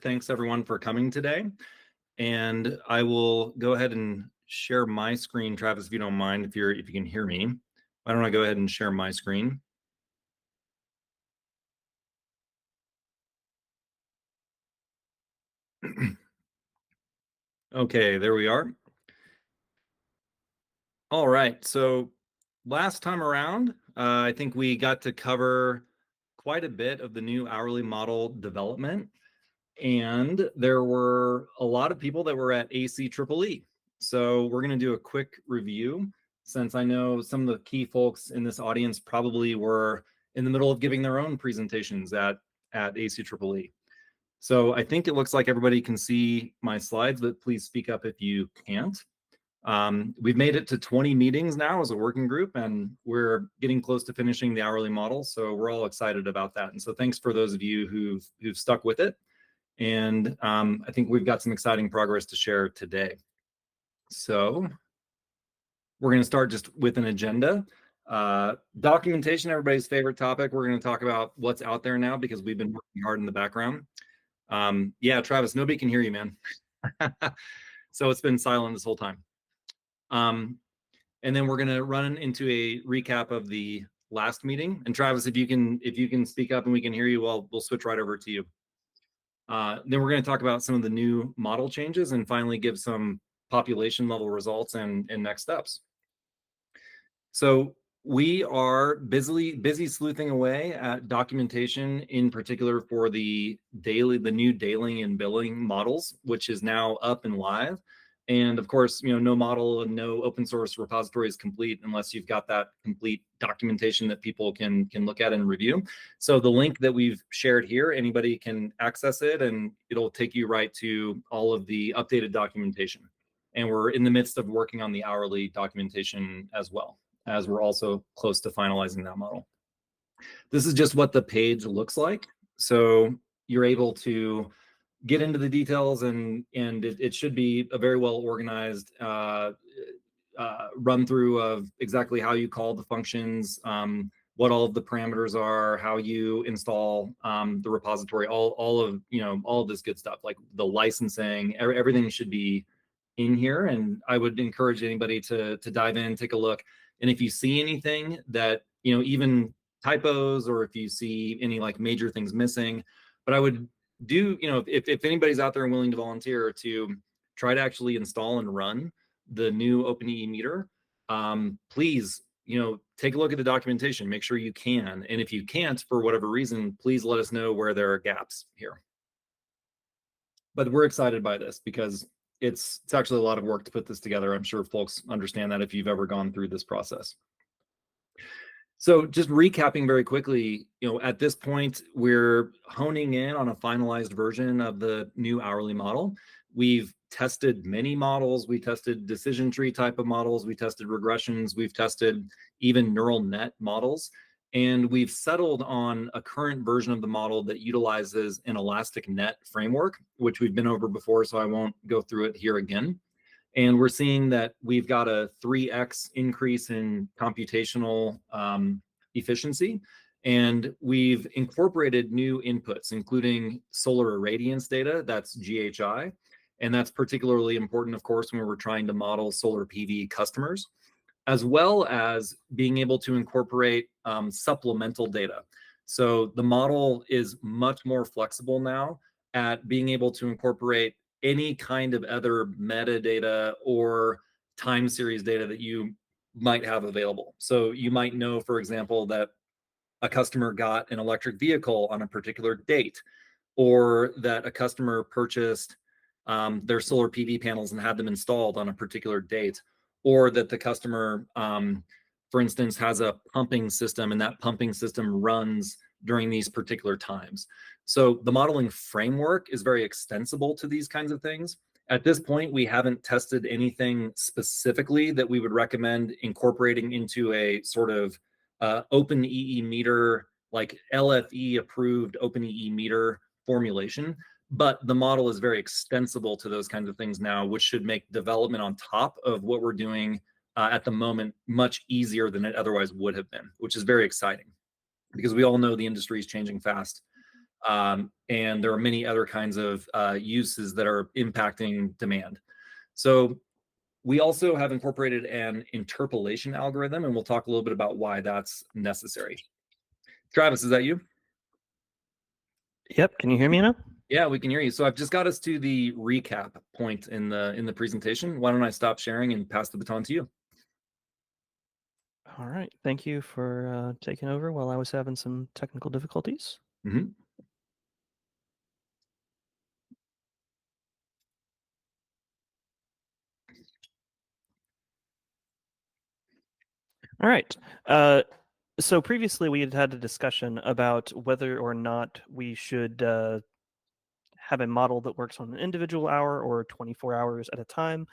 Thanks everyone for coming today. And I will go ahead and share my screen, Travis, if you don't mind, if you can hear me. Why don't I go ahead and share my screen? Okay, there we are. All right, so last time around, I think we got to cover quite a bit of the new hourly model development. And there were a lot of people that were at ACEEE. So we're going to do a quick review, since I know some of the key folks in this audience probably were in the middle of giving their own presentations at ACEEE. So I think it looks like everybody can see my slides, but please speak up if you can't. We've made it to 20 meetings now as a working group, and we're getting close to finishing the hourly model. So we're all excited about that. And so thanks for those of you who've stuck with it. And I think we've got some exciting progress to share today. So we're going to start just with an agenda. Documentation, everybody's favorite topic. We're going to talk about what's out there now because we've been working hard in the background. Yeah, Travis, nobody can hear you, man. So it's been silent this whole time. And then we're going to run into a recap of the last meeting. And Travis, if you can speak up and we can hear you, we'll switch right over to you. Then we're going to talk about some of the new model changes and finally give some population level results and next steps. So we are busy sleuthing away at documentation, in particular for the new daily and billing models, which is now up and live. And of course, no model and no open source repository is complete unless you've got that complete documentation that people can look at and review. So the link that we've shared here, anybody can access it and it'll take you right to all of the updated documentation. And we're in the midst of working on the hourly documentation as well, as we're also close to finalizing that model. This is just what the page looks like. So you're able to get into the details, and it should be a very well organized run through of exactly how you call the functions, what all of the parameters are, how you install the repository, all of this good stuff, like the licensing, everything should be in here. And I would encourage anybody to dive in, take a look. And if you see anything that, even typos, or if you see any like major things missing, but I would do, if anybody's out there and willing to volunteer to try to actually install and run the new OpenEEmeter, please, take a look at the documentation, make sure you can. And if you can't, for whatever reason, please let us know where there are gaps here. But we're excited by this because it's actually a lot of work to put this together. I'm sure folks understand that if you've ever gone through this process. So just recapping very quickly, at this point, we're honing in on a finalized version of the new hourly model. We've tested many models. We tested decision tree type of models. We tested regressions. We've tested even neural net models. And we've settled on a current version of the model that utilizes an elastic net framework, which we've been over before, so I won't go through it here again. And we're seeing that we've got a 3x increase in computational efficiency. And we've incorporated new inputs, including solar irradiance data, that's GHI. And that's particularly important, of course, when we're trying to model solar PV customers, as well as being able to incorporate supplemental data. So the model is much more flexible now at being able to incorporate any kind of other metadata or time series data that you might have available. So you might know, for example, that a customer got an electric vehicle on a particular date, or that a customer purchased their solar PV panels and had them installed on a particular date, or that the customer, for instance, has a pumping system and that pumping system runs during these particular times. So the modeling framework is very extensible to these kinds of things. At this point, we haven't tested anything specifically that we would recommend incorporating into a sort of OpenEEmeter, like LFE approved OpenEEmeter formulation. But the model is very extensible to those kinds of things now, which should make development on top of what we're doing at the moment much easier than it otherwise would have been, which is very exciting because we all know the industry is changing fast. And there are many other kinds of uses that are impacting demand. So we also have incorporated an interpolation algorithm, and we'll talk a little bit about why that's necessary. Travis, is that you? Yep. Can you hear me now? Yeah, we can hear you. So I've just got us to the recap point in the presentation. Why don't I stop sharing and pass the baton to you? All right. Thank you for taking over while I was having some technical difficulties. Mm-hmm. All right. So previously we had had a discussion about whether or not we should have a model that works on an individual hour or 24 hours at a time.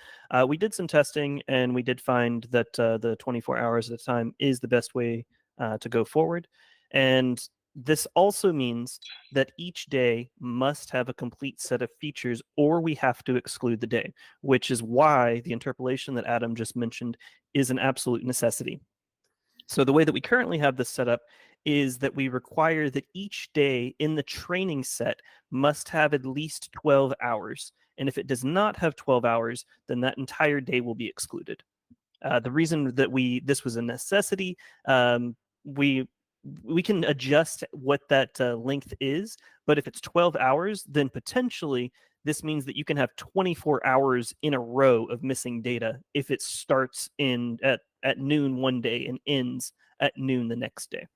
We did some testing and we did find that the 24 hours at a time is the best way to go forward. And this also means that each day must have a complete set of features or we have to exclude the day, which is why the interpolation that Adam just mentioned is an absolute necessity. So the way that we currently have this set up is that we require that each day in the training set must have at least 12 hours. And if it does not have 12 hours, then that entire day will be excluded. The reason that this was a necessity, we can adjust what that length is, but if it's 12 hours, then potentially this means that you can have 24 hours in a row of missing data if it starts at noon one day and ends at noon the next day.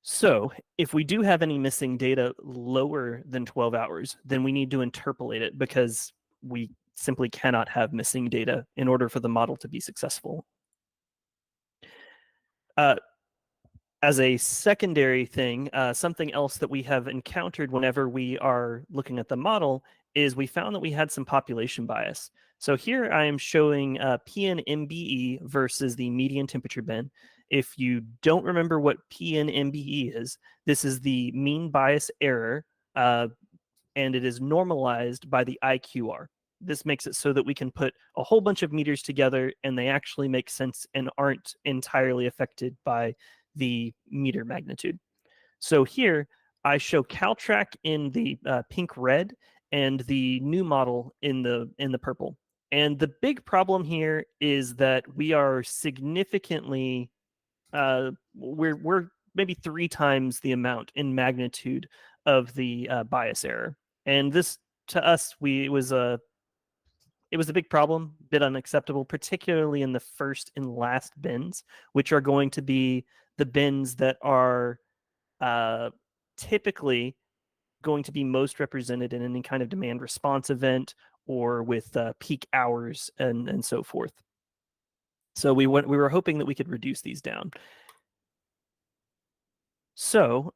So if we do have any missing data lower than 12 hours, then we need to interpolate it because we simply cannot have missing data in order for the model to be successful. As a secondary thing, something else that we have encountered whenever we are looking at the model is we found that we had some population bias. So here I am showing PN-MBE versus the median temperature bin. If you don't remember what PN-MBE is, this is the mean bias error, and it is normalized by the IQR. This makes it so that we can put a whole bunch of meters together and they actually make sense and aren't entirely affected by the meter magnitude. So here I show Caltrac in the pink red and the new model in the purple. And the big problem here is that we are significantly we're maybe 3 times the amount in magnitude of the bias error. And this to us it was a big problem, bit unacceptable, particularly in the first and last bins, which are going to be the bins that are typically going to be most represented in any kind of demand response event or with peak hours and so forth. So we were hoping that we could reduce these down. So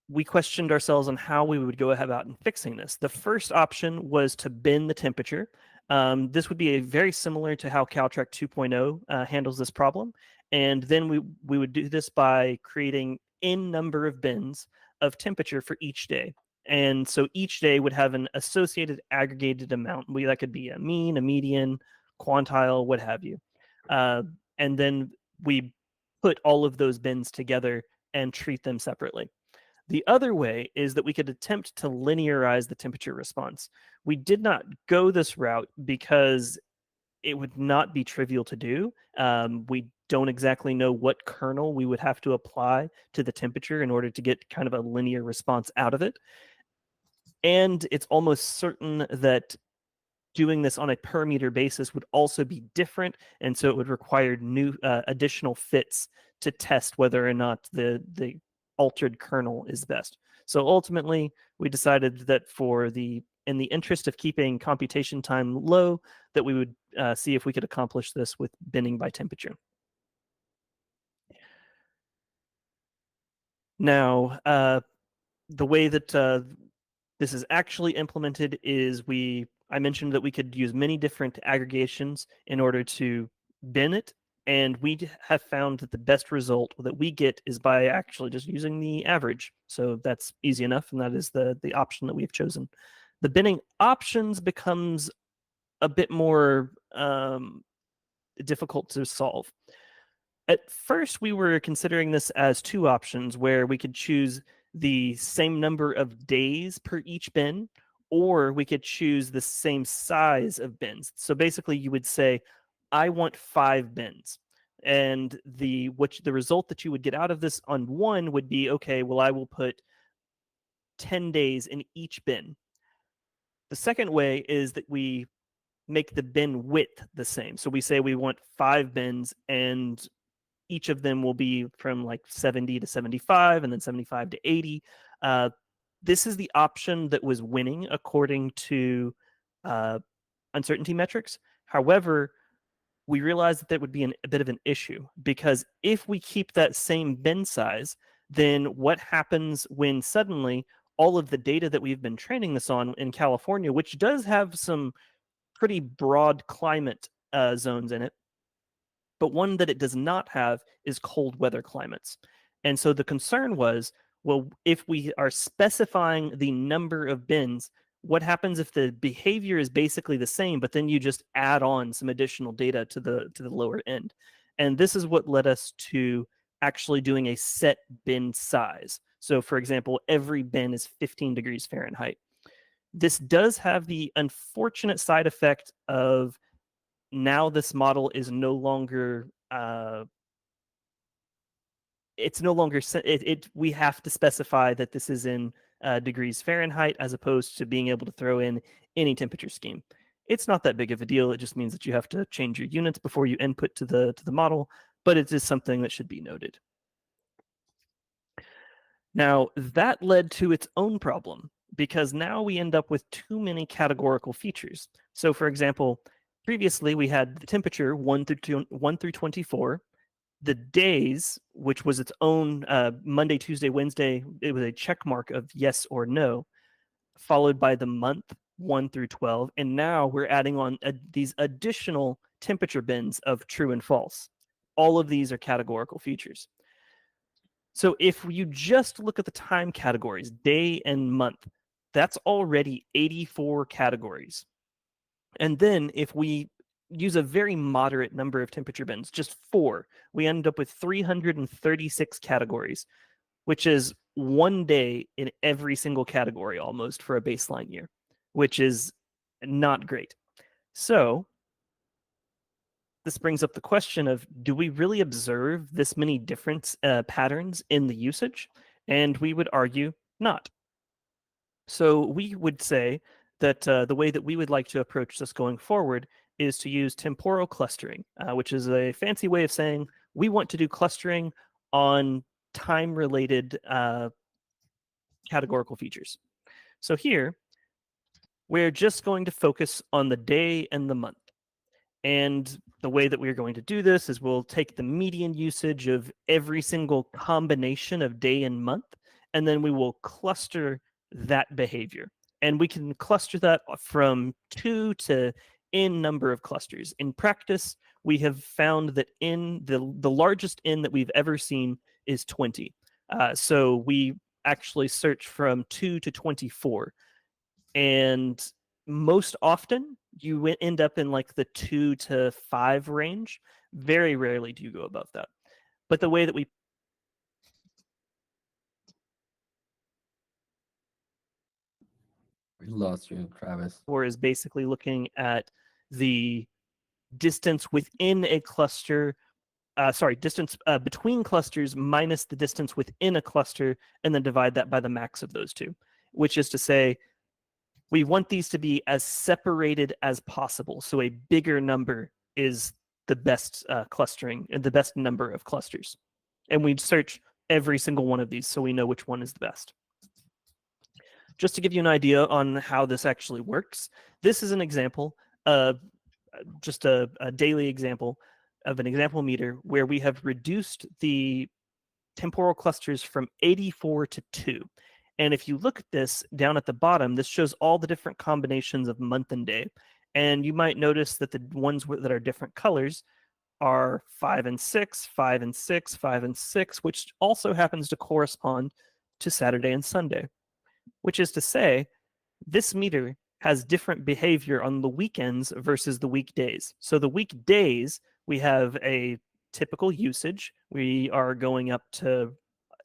we questioned ourselves on how we would go about in fixing this. The first option was to bin the temperature. This would be very similar to how Caltrac 2.0 handles this problem. And then we would do this by creating n number of bins of temperature for each day. And so each day would have an associated aggregated amount. That could be a mean, a median, quantile, what have you. And then we put all of those bins together and treat them separately. The other way is that we could attempt to linearize the temperature response. We did not go this route because it would not be trivial to do. We don't exactly know what kernel we would have to apply to the temperature in order to get kind of a linear response out of it. And it's almost certain that doing this on a per meter basis would also be different, and so it would require new additional fits to test whether or not the altered kernel is best. So ultimately, we decided that in the interest of keeping computation time low, that we would see if we could accomplish this with binning by temperature. Now, the way that this is actually implemented is I mentioned that we could use many different aggregations in order to bin it, and we have found that the best result that we get is by actually just using the average. So that's easy enough, and that is the option that we've chosen. The binning options becomes a bit more difficult to solve. At first, we were considering this as 2 options where we could choose the same number of days per each bin, or we could choose the same size of bins. So basically, you would say, I want 5 bins. And the result that you would get out of this on one would be, okay, well, I will put 10 days in each bin. The second way is that we make the bin width the same. So we say we want 5 bins, and each of them will be from like 70 to 75 and then 75 to 80. This is the option that was winning according to uncertainty metrics. However, we realized that would be a bit of an issue, because if we keep that same bin size, then what happens when suddenly all of the data that we've been training this on in California, which does have some pretty broad climate zones in it, but one that it does not have is cold weather climates. And so the concern was, well, if we are specifying the number of bins, what happens if the behavior is basically the same, but then you just add on some additional data to the lower end? And this is what led us to actually doing a set bin size. So for example, every bin is 15 degrees Fahrenheit. This does have the unfortunate side effect of now this model is no longer we have to specify that this is in degrees Fahrenheit, as opposed to being able to throw in any temperature scheme. It's not that big of a deal. It just means that you have to change your units before you input to the model, but it is something that should be noted. Now, that led to its own problem, because now we end up with too many categorical features. So for example, previously we had the temperature 1 through 24, the days, which was its own Monday, Tuesday, Wednesday, it was a check mark of yes or no, followed by the month 1 through 12. And now we're adding on these additional temperature bins of true and false. All of these are categorical features. So if you just look at the time categories, day and month, that's already 84 categories. And then if we use a very moderate number of temperature bins, just 4, we end up with 336 categories, which is 1 day in every single category almost for a baseline year, which is not great. So this brings up the question of, do we really observe this many different patterns in the usage? And we would argue not. So we would say that the way that we would like to approach this going forward is to use temporal clustering, which is a fancy way of saying we want to do clustering on time-related categorical features. So here, we're just going to focus on the day and the month. And the way that we're going to do this is we'll take the median usage of every single combination of day and month, and then we will cluster that behavior. And we can cluster that from 2 to n number of clusters. In practice, we have found that in the largest n that we've ever seen is 20. So we actually search from 2 to 24. And most often, you end up in like the 2 to 5 range. Very rarely do you go above that. But the way that we lost you, Travis. is basically looking at the distance within a cluster, distance between clusters minus the distance within a cluster, and then divide that by the max of those two, which is to say, we want these to be as separated as possible. So a bigger number is the best clustering and the best number of clusters. And we'd search every single one of these so we know which one is the best. Just to give you an idea on how this actually works, this is an example, just a daily example of an example meter where we have reduced the temporal clusters from 84 to 2. And if you look at this down at the bottom, this shows all the different combinations of month and day. And you might notice that the ones that are different colors are 5 and 6, 5 and 6, 5 and 6, which also happens to correspond to Saturday and Sunday, which is to say, this meter has different behavior on the weekends versus the weekdays. So the weekdays, we have a typical usage. We are going up to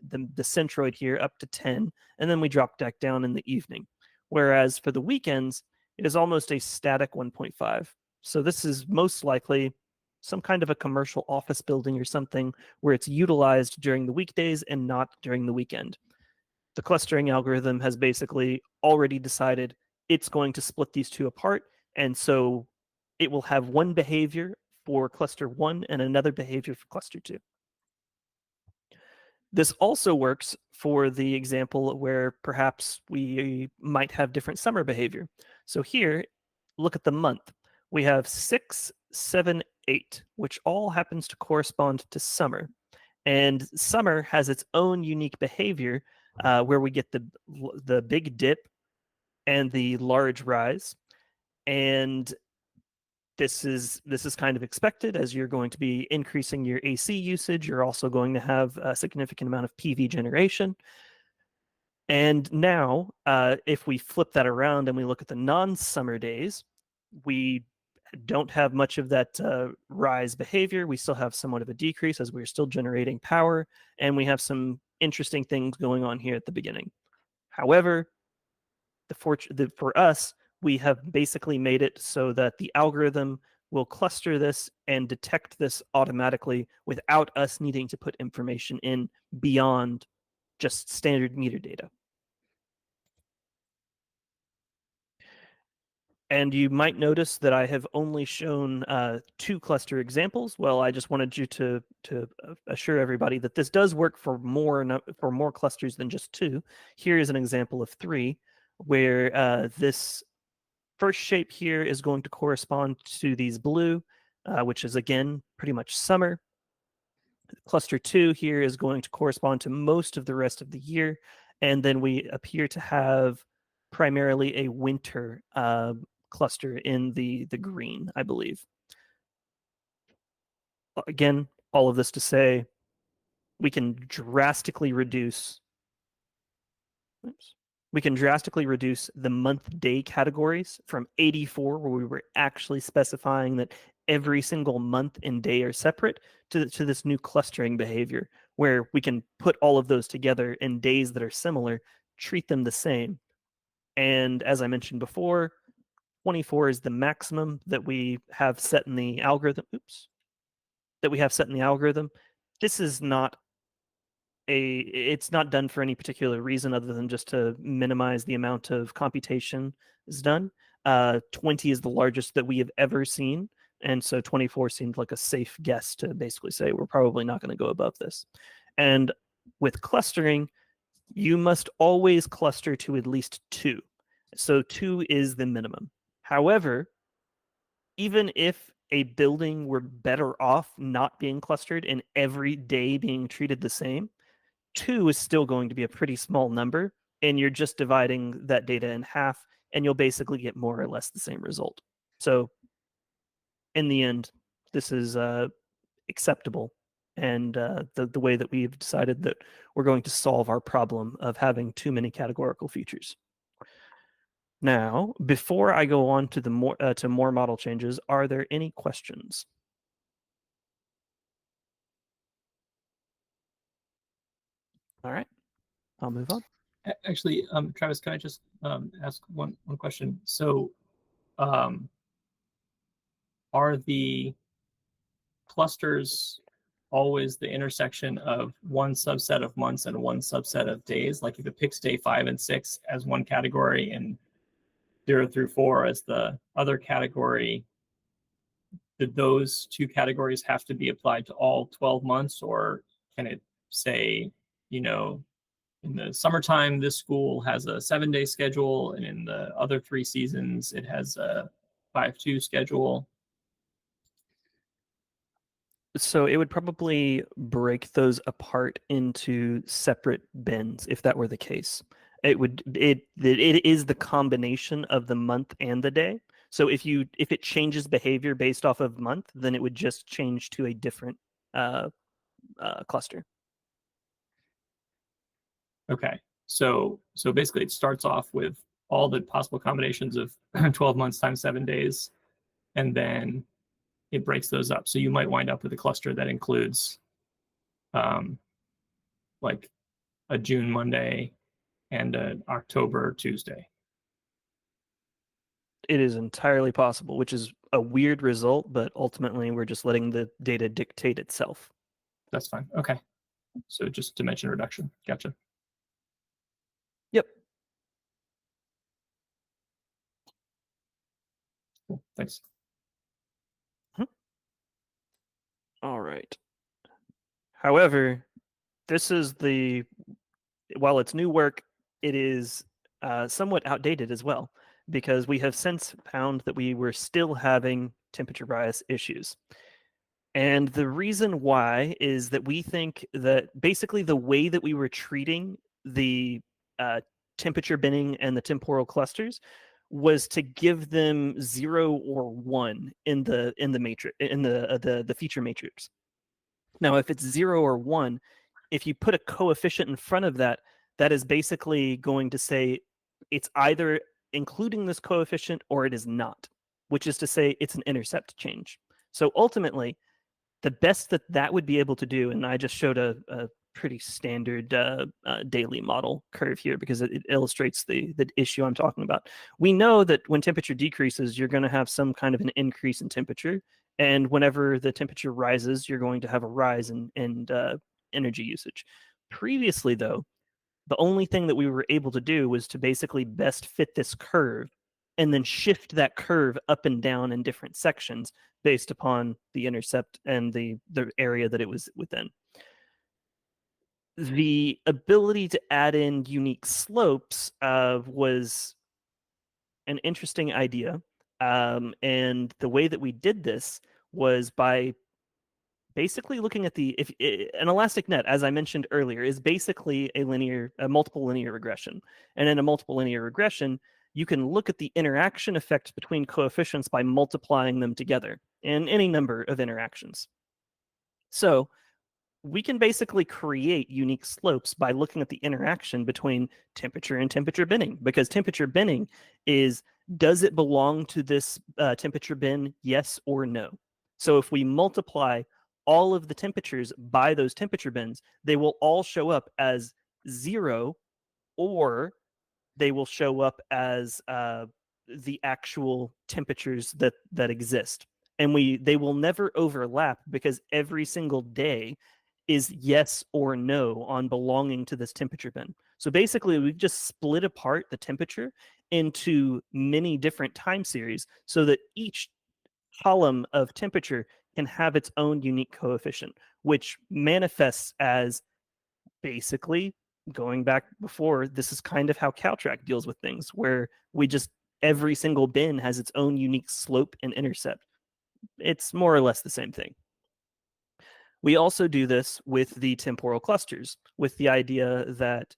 the centroid here up to 10, and then we drop back down in the evening. Whereas for the weekends, it is almost a static 1.5. So this is most likely some kind of a commercial office building or something where it's utilized during the weekdays and not during the weekend. The clustering algorithm has basically already decided it's going to split these two apart, and so it will have one behavior for cluster 1 and another behavior for cluster 2. This also works for the example where perhaps we might have different summer behavior. So here, look at the month. We have 6, 7, 8, which all happens to correspond to summer. And summer has its own unique behavior where we get the big dip and the large rise. And this is kind of expected as you're going to be increasing your AC usage. You're also going to have a significant amount of PV generation. And now, if we flip that around and we look at the non-summer days, we don't have much of that rise behavior. We still have somewhat of a decrease as we're still generating power, and we have some interesting things going on here at the beginning. However, for us, we have basically made it so that the algorithm will cluster this and detect this automatically without us needing to put information in beyond just standard meter data. And you might notice that I have only shown 2 cluster examples. Well, I just wanted you to assure everybody that this does work for more clusters than just 2. Here is an example of 3, where this first shape here is going to correspond to these blue, which is again pretty much summer. Cluster 2 here is going to correspond to most of the rest of the year, and then we appear to have primarily a winter cluster in the green, I believe. Again, all of this to say we can drastically reduce the month-day categories from 84, where we were actually specifying that every single month and day are separate, to this new clustering behavior, where we can put all of those together in days that are similar, treat them the same. And as I mentioned before, 24 is the maximum that we have set in the algorithm. This is not it's not done for any particular reason other than just to minimize the amount of computation is done. 20 is the largest that we have ever seen, and so 24 seemed like a safe guess to basically say we're probably not going to go above this. And with clustering, you must always cluster to at least 2. So 2 is the minimum. However, even if a building were better off not being clustered and every day being treated the same, 2 is still going to be a pretty small number, and you're just dividing that data in half, and you'll basically get more or less the same result. So in the end, this is acceptable, and the way that we've decided that we're going to solve our problem of having too many categorical features. Now, before I go on to the more model changes, are there any questions? All right, I'll move on. Actually, Travis, can I just ask one question? So, are the clusters always the intersection of one subset of months and one subset of days? Like if it picks day 5 and 6 as one category and 0 through 4 as the other category, did those 2 categories have to be applied to all 12 months, or can it say, you know, in the summertime, this school has a 7-day schedule, and in the other 3 seasons, it has a 5-2 schedule? So it would probably break those apart into separate bins if that were the case. It is the combination of the month and the day. So if it changes behavior based off of month, then it would just change to a different cluster. Okay, so basically it starts off with all the possible combinations of 12 months times 7 days, and then it breaks those up. So you might wind up with a cluster that includes like a June Monday and an October Tuesday. It is entirely possible, which is a weird result, but ultimately we're just letting the data dictate itself. That's fine. Okay. So just dimension reduction. Gotcha. Yep. Cool. Thanks. All right. However, while it's new work, it is somewhat outdated as well, because we have since found that we were still having temperature bias issues. And the reason why is that we think that basically the way that we were treating the temperature binning and the temporal clusters was to give them 0 or 1 in the matrix, in the feature matrix. Now, if it's 0 or 1, if you put a coefficient in front of that, that is basically going to say it's either including this coefficient or it is not, which is to say it's an intercept change. So ultimately, the best that would be able to do, and I just showed a pretty standard daily model curve here because it illustrates the issue I'm talking about. We know that when temperature decreases, you're going to have some kind of an increase in temperature. And whenever the temperature rises, you're going to have a rise in energy usage. Previously, though, the only thing that we were able to do was to basically best fit this curve and then shift that curve up and down in different sections based upon the intercept and the area that it was within. The ability to add in unique slopes was an interesting idea. And the way that we did this was by basically looking at an elastic net, as I mentioned earlier, is basically a multiple linear regression. And in a multiple linear regression, you can look at the interaction effect between coefficients by multiplying them together in any number of interactions. So we can basically create unique slopes by looking at the interaction between temperature and temperature binning, because temperature binning is, does it belong to this temperature bin, yes or no? So if we multiply all of the temperatures by those temperature bins, they will all show up as 0, or they will show up as the actual temperatures that exist. And they will never overlap, because every single day is yes or no on belonging to this temperature bin. So basically, we've just split apart the temperature into many different time series so that each column of temperature can have its own unique coefficient, which manifests as, basically, going back before, this is kind of how Caltrack deals with things, where every single bin has its own unique slope and intercept. It's more or less the same thing. We also do this with the temporal clusters, with the idea that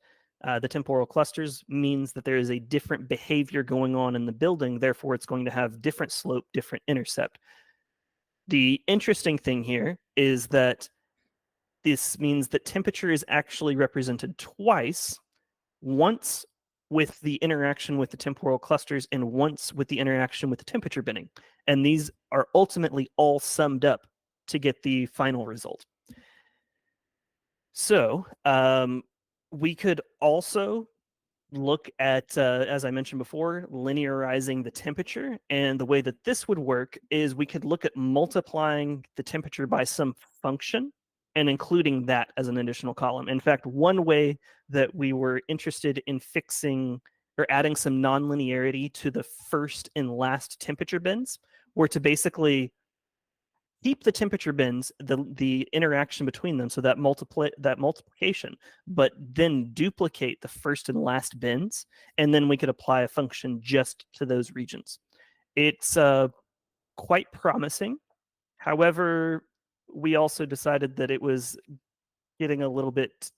the temporal clusters means that there is a different behavior going on in the building, therefore it's going to have different slope, different intercept. The interesting thing here is that this means that temperature is actually represented twice, once with the interaction with the temporal clusters and once with the interaction with the temperature binning. And these are ultimately all summed up to get the final result. So we could also look at, as I mentioned before, linearizing the temperature. And the way that this would work is we could look at multiplying the temperature by some function and including that as an additional column. In fact, one way that we were interested in fixing or adding some nonlinearity to the first and last temperature bins were to basically keep the temperature bins, the interaction between them, so that multiplication, but then duplicate the first and last bins, and then we could apply a function just to those regions. It's quite promising. However, we also decided that it was getting a little bit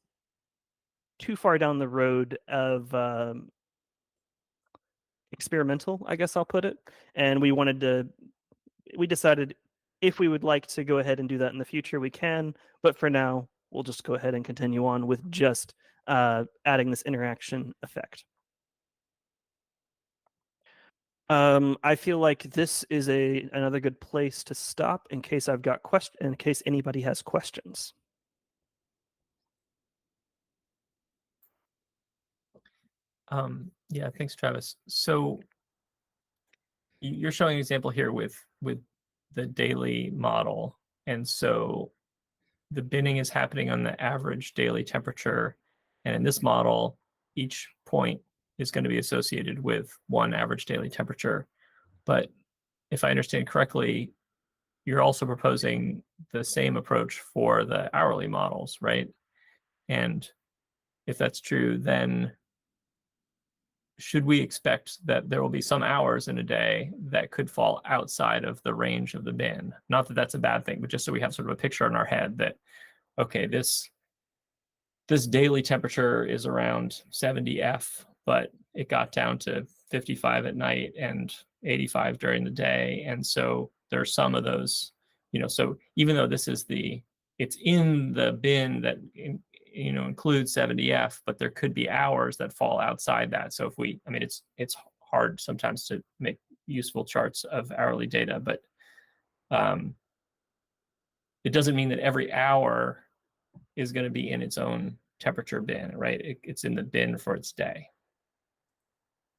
too far down the road of experimental, I guess I'll put it, and we decided if we would like to go ahead and do that in the future, we can. But for now, we'll just go ahead and continue on with just adding this interaction effect. I feel like this is another good place to stop in case in case anybody has questions. Yeah, thanks, Travis. So you're showing an example here with the daily model, and so the binning is happening on the average daily temperature, and in this model, each point is going to be associated with one average daily temperature. But if I understand correctly, you're also proposing the same approach for the hourly models, right? And if that's true, then should we expect that there will be some hours in a day that could fall outside of the range of the bin? Not that that's a bad thing, but just so we have sort of a picture in our head that, okay, this daily temperature is around 70 F, but it got down to 55 at night and 85 during the day. And so there's some of those, so even though it's in the bin that includes 70 F, but there could be hours that fall outside that. So it's hard sometimes to make useful charts of hourly data, but it doesn't mean that every hour is going to be in its own temperature bin, right? It's in the bin for its day.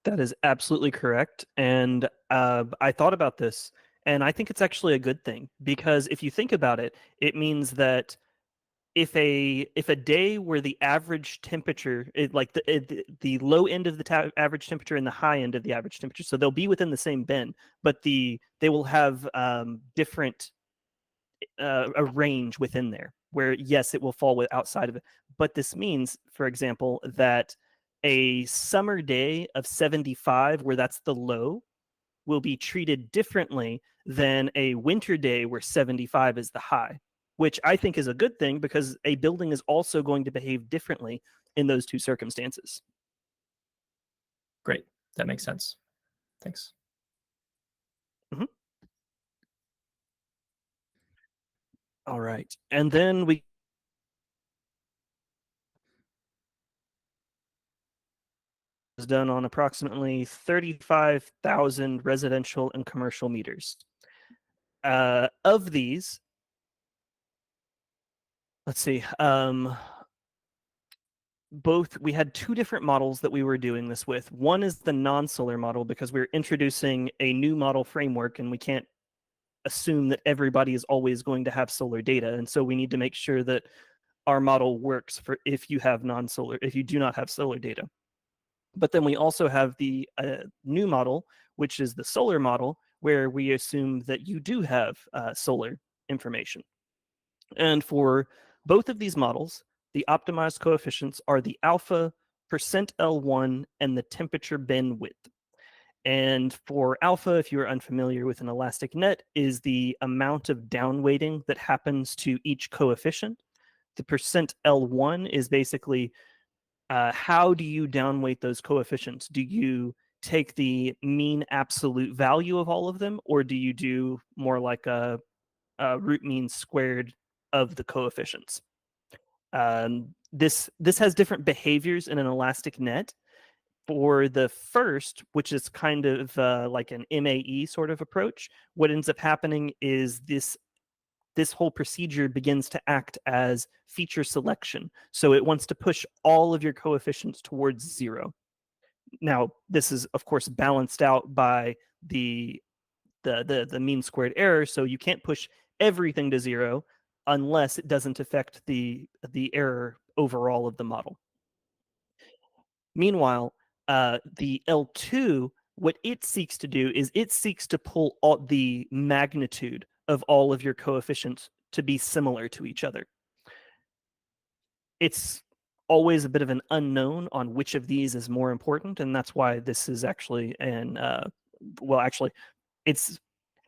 That is absolutely correct. And I thought about this, and I think it's actually a good thing, because if you think about it, it means that if a day where the average temperature, like the low end of the average temperature and the high end of the average temperature, so they'll be within the same bin, but they will have different a range within there, where yes, it will fall outside of it. But this means, for example, that a summer day of 75, where that's the low, will be treated differently than a winter day where 75 is the high, which I think is a good thing, because a building is also going to behave differently in those two circumstances. Great. That makes sense. Thanks. Mm-hmm. All right. And then we was done on approximately 35,000 residential and commercial meters. Of these, let's see, we had two different models that we were doing this with. One is the non-solar model, because we're introducing a new model framework and we can't assume that everybody is always going to have solar data. And so we need to make sure that our model works for if you do not have solar data. But then we also have the new model, which is the solar model, where we assume that you do have solar information. And for both of these models, the optimized coefficients are the alpha, percent L1, and the temperature bin width. And for alpha, if you're unfamiliar with an elastic net, is the amount of downweighting that happens to each coefficient. The percent L1 is basically how do you downweight those coefficients? Do you take the mean absolute value of all of them, or do you do more like a root mean squared of the coefficients? This has different behaviors in an elastic net. For the first, which is kind of like an MAE sort of approach, what ends up happening is this whole procedure begins to act as feature selection. So it wants to push all of your coefficients towards 0. Now, this is, of course, balanced out by the mean squared error, so you can't push everything to 0 unless it doesn't affect the error overall of the model. Meanwhile, the L2, what it seeks to do is it seeks to pull all the magnitude of all of your coefficients to be similar to each other. It's always a bit of an unknown on which of these is more important, and that's why this is actually it's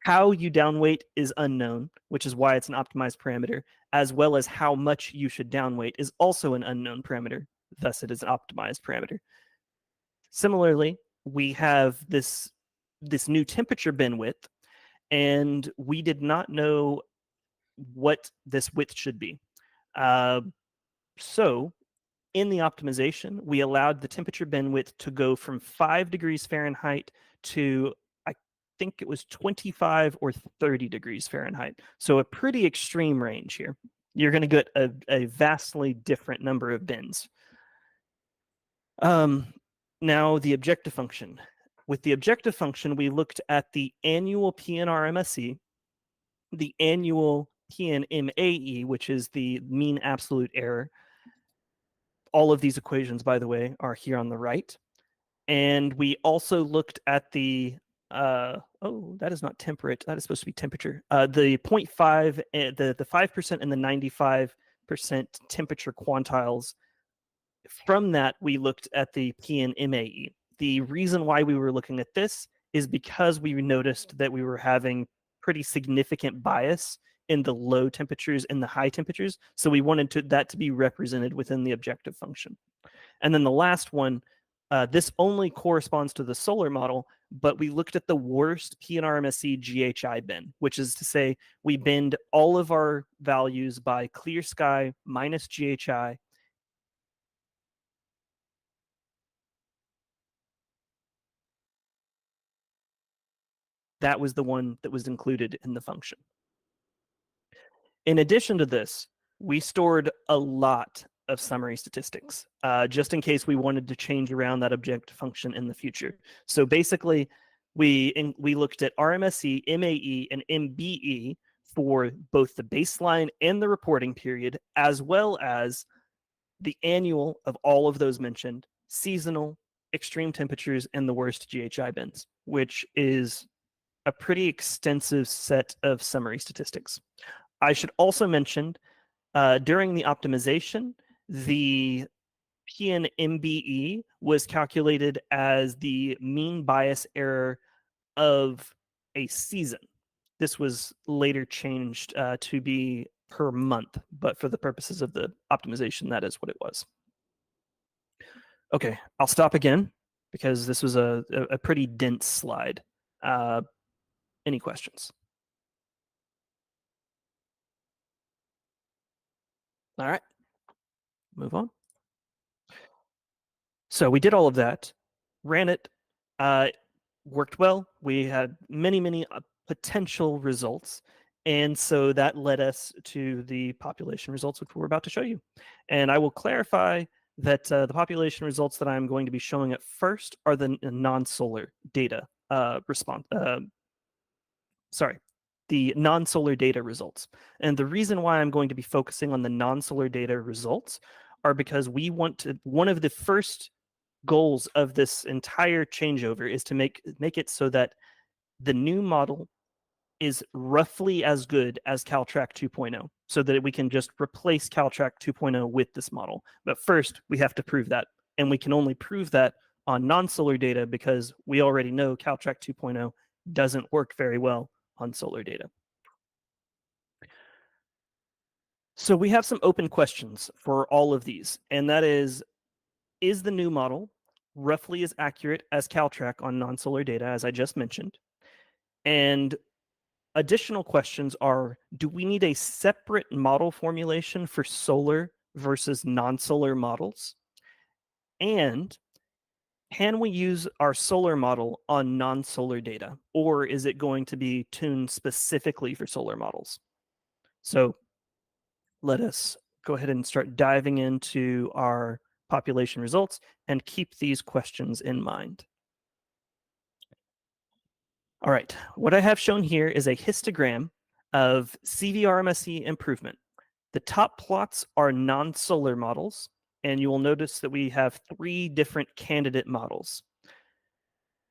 how you downweight is unknown, which is why it's an optimized parameter, as well as how much you should downweight is also an unknown parameter, thus it is an optimized parameter. Similarly, we have this new temperature bin width, and we did not know what this width should be. So in the optimization, we allowed the temperature bin width to go from 5 degrees Fahrenheit to, I think it was 25 or 30 degrees Fahrenheit. So a pretty extreme range here. You're going to get a vastly different number of bins. Now the objective function. With the objective function, we looked at the annual PNR-MSE, the annual PNMAE, which is the mean absolute error. All of these equations, by the way, are here on the right. And we also looked at the oh, that is not temperate. That is supposed to be temperature. The 0.5, the 5% and the 95% temperature quantiles. From that, we looked at the PNMAE. The reason why we were looking at this is because we noticed that we were having pretty significant bias in the low temperatures and the high temperatures. So we wanted that to be represented within the objective function. And then the last one, this only corresponds to the solar model, but we looked at the worst PNR-MSE GHI bin, which is to say we binned all of our values by clear sky minus GHI. That was the one that was included in the function. In addition to this, we stored a lot of summary statistics, just in case we wanted to change around that objective function in the future. So basically, we looked at RMSE, MAE, and MBE for both the baseline and the reporting period, as well as the annual of all of those mentioned, seasonal, extreme temperatures, and the worst GHI bins, which is a pretty extensive set of summary statistics. I should also mention, during the optimization, the PNMBE was calculated as the mean bias error of a season. This was later changed to be per month, but for the purposes of the optimization, that is what it was. Okay, I'll stop again because this was a pretty dense slide. Any questions? All right, move on. So we did all of that, ran it, worked well. We had many potential results. And so that led us to the population results, which we're about to show you. And I will clarify that the population results that I'm going to be showing at first are the non-solar data the non-solar data results. And the reason why I'm going to be focusing on the non-solar data results are because we want to, one of the first goals of this entire changeover is to make it so that the new model is roughly as good as Caltrac 2.0, so that we can just replace Caltrac 2.0 with this model. But first, we have to prove that. And we can only prove that on non-solar data because we already know Caltrac 2.0 doesn't work very well on solar data. So we have some open questions for all of these, and that is the new model roughly as accurate as Caltrac on non-solar data, as I just mentioned? And additional questions are, do we need a separate model formulation for solar versus non-solar models? And can we use our solar model on non-solar data, or is it going to be tuned specifically for solar models? So let us go ahead and start diving into our population results and keep these questions in mind. All right, what I have shown here is a histogram of CVRMSE improvement. The top plots are non-solar models, and you will notice that we have 3 different candidate models.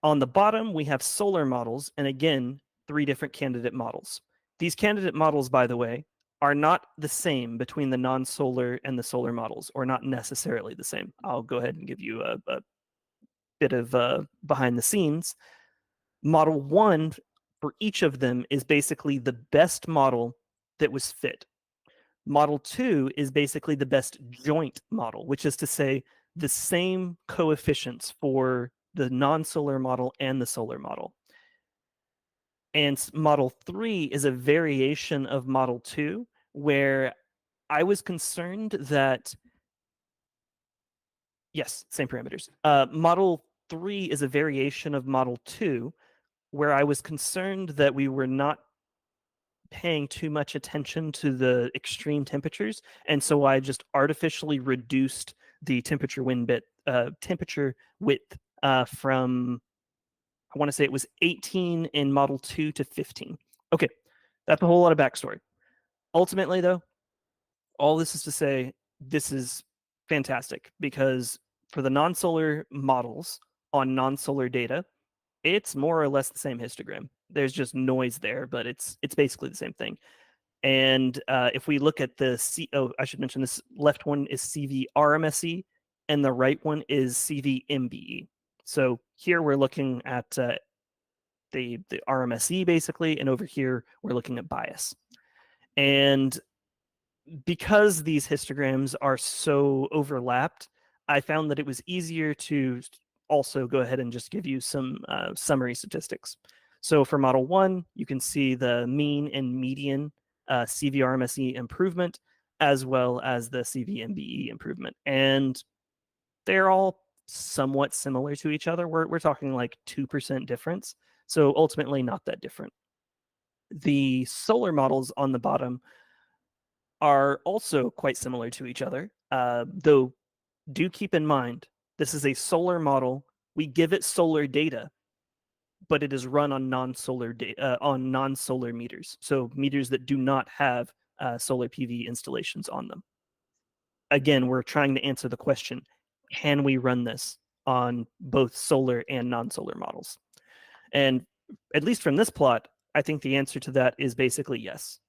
On the bottom, we have solar models, and again, 3 different candidate models. These candidate models, by the way, are not the same between the non-solar and the solar models, or not necessarily the same. I'll go ahead and give you a bit of behind the scenes. Model 1 for each of them is basically the best model that was fit. Model 2 is basically the best joint model, which is to say the same coefficients for the non-solar model and the solar model. And Model 3 is a variation of Model 2, where I was concerned that, yes, same parameters. Model 3 is a variation of Model 2, where I was concerned that we were not paying too much attention to the extreme temperatures, and so I just artificially reduced the temperature wind bit temperature width from, I want to say it was 18 in Model 2 to 15. Okay, that's a whole lot of backstory. Ultimately, though, all this is to say, this is fantastic because for the non-solar models on non-solar data, it's more or less the same histogram. There's just noise there, but it's basically the same thing. And if we look at the I should mention this left one is CV RMSE, and the right one is CV MBE. So here we're looking at the RMSE basically, and over here we're looking at bias. And because these histograms are so overlapped, I found that it was easier to also go ahead and just give you some summary statistics. So for Model 1, you can see the mean and median CV-RMSE improvement, as well as the CV-MBE improvement. And they're all somewhat similar to each other. We're talking like 2% difference. So ultimately not that different. The solar models on the bottom are also quite similar to each other, though do keep in mind, this is a solar model. We give it solar data, but it is run on non-solar data on non-solar meters, so meters that do not have solar PV installations on them. Again, we're trying to answer the question: can we run this on both solar and non-solar models? And at least from this plot, I think the answer to that is basically yes.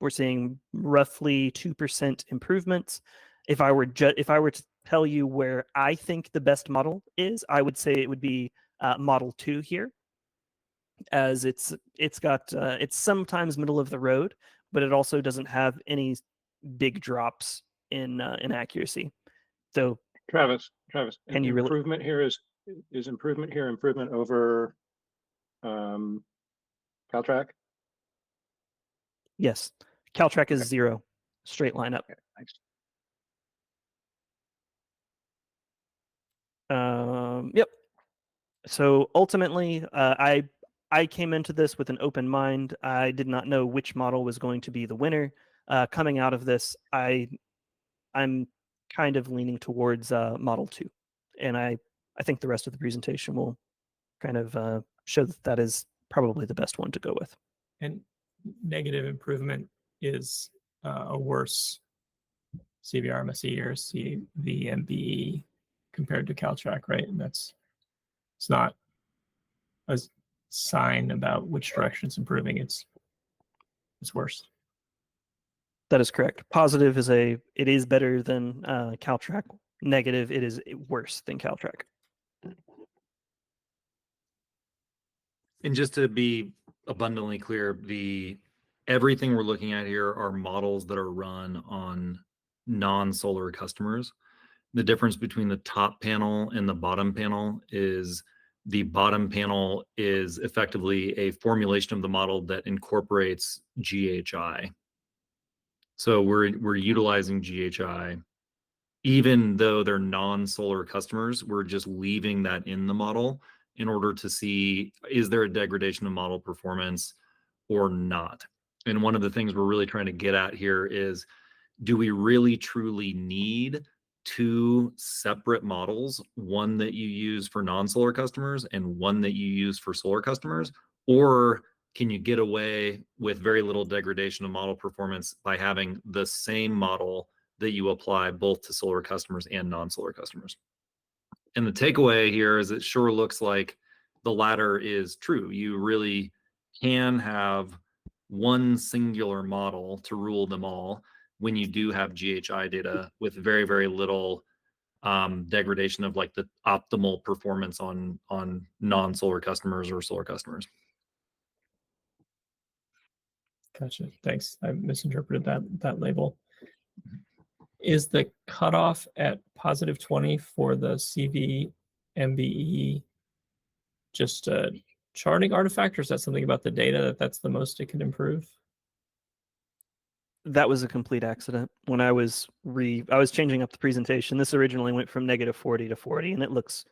We're seeing roughly 2% improvements. If I were to tell you where I think the best model is, I would say it would be Model 2 here, as it's sometimes middle of the road, but it also doesn't have any big drops in accuracy. So Travis, can you improvement here is improvement here improvement over Caltrac? Yes, Caltrac is Okay. 0, straight line up. Okay, thanks. Yep. So ultimately, I came into this with an open mind. I did not know which model was going to be the winner. Coming out of this, I'm kind of leaning towards Model 2, and I think the rest of the presentation will kind of show that that is probably the best one to go with. And negative improvement is a worse CVRMSE or CVMBE compared to Caltrac, right? And it's not a sign about which direction it's improving. It's worse. That is correct. Positive is it is better than Caltrac. Negative, it is worse than Caltrac. And just to be abundantly clear, everything we're looking at here are models that are run on non-solar customers. The difference between the top panel and the bottom panel is the bottom panel is effectively a formulation of the model that incorporates GHI. So we're utilizing GHI. Even though they're non-solar customers, we're just leaving that in the model in order to see, is there a degradation of model performance or not? And one of the things we're really trying to get at here is, do we really truly need 2 separate models, one that you use for non-solar customers and one that you use for solar customers? Or can you get away with very little degradation of model performance by having the same model that you apply both to solar customers and non-solar customers? And the takeaway here is it sure looks like the latter is true. You really can have one singular model to rule them all when you do have GHI data with very, very little degradation of like the optimal performance on non-solar customers or solar customers. Gotcha. Thanks. I misinterpreted that label. Is the cutoff at positive 20 for the CV MBE just a charting artifact, or is that something about the data that's the most it could improve? That was a complete accident. When I was changing up the presentation, this originally went from -40 to 40, and it looks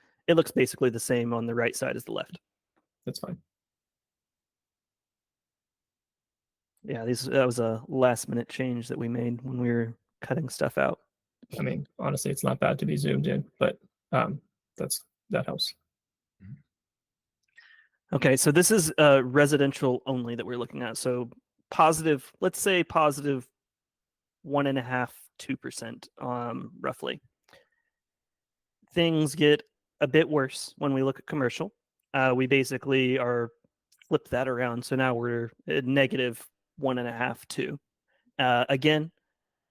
basically the same on the right side as the left. That's fine. Yeah, that was a last minute change that we made when we were cutting stuff out. I mean, honestly, it's not bad to be zoomed in, but that helps. Okay, so this is residential only that we're looking at. So positive, let's say positive 1.5%, 2%, roughly. Things get a bit worse when we look at commercial. We basically are flip that around. So now we're at negative 1.5, 2. Again,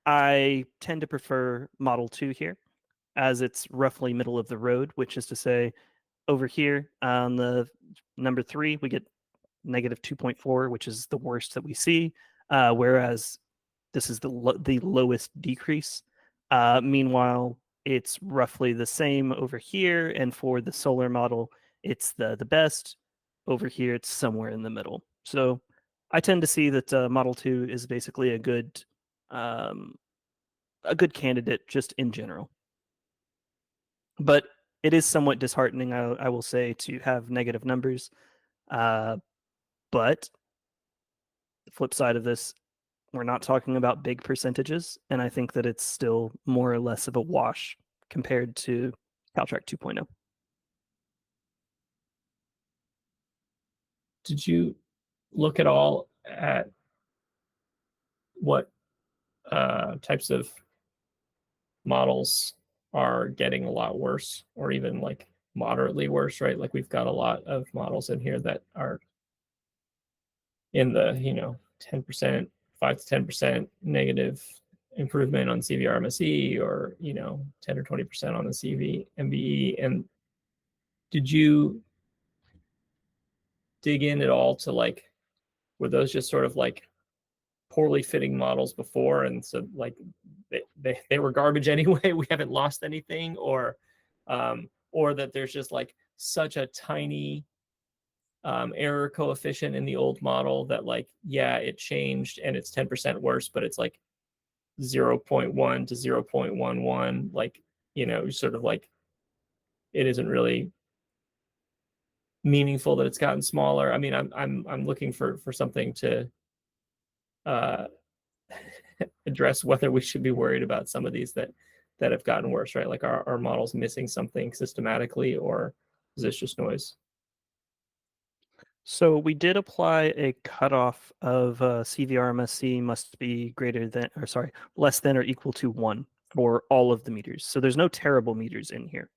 I tend to prefer Model 2 here, as it's roughly middle of the road, which is to say, over here on the number 3, we get negative 2.4, which is the worst that we see, whereas this is the lowest decrease. Meanwhile, it's roughly the same over here, and for the solar model, it's the best. Over here, it's somewhere in the middle. So I tend to see that Model 2 is basically a good candidate just in general. But it is somewhat disheartening, I will say, to have negative numbers. But the flip side of this, we're not talking about big percentages, and I think that it's still more or less of a wash compared to Caltrack 2.0. Did you look at all at what types of models are getting a lot worse, or even like moderately worse, right? Like we've got a lot of models in here that are in the 10%, 5 to 10% negative improvement on CVRMSE, or 10 or 20% on the CV MBE. And did you dig in at all to like, were those just sort of like poorly fitting models before, and so like they were garbage anyway, we haven't lost anything, or that there's just like such a tiny error coefficient in the old model that like, yeah, it changed and it's 10% worse, but it's like 0.1 to 0.11, like, sort of like it isn't really meaningful that it's gotten smaller. I mean, I'm looking for something to address whether we should be worried about some of these that have gotten worse, right? Like, are models missing something systematically, or is this just noise? So we did apply a cutoff of CVRMSC must be less than or equal to 1 for all of the meters. So there's no terrible meters in here.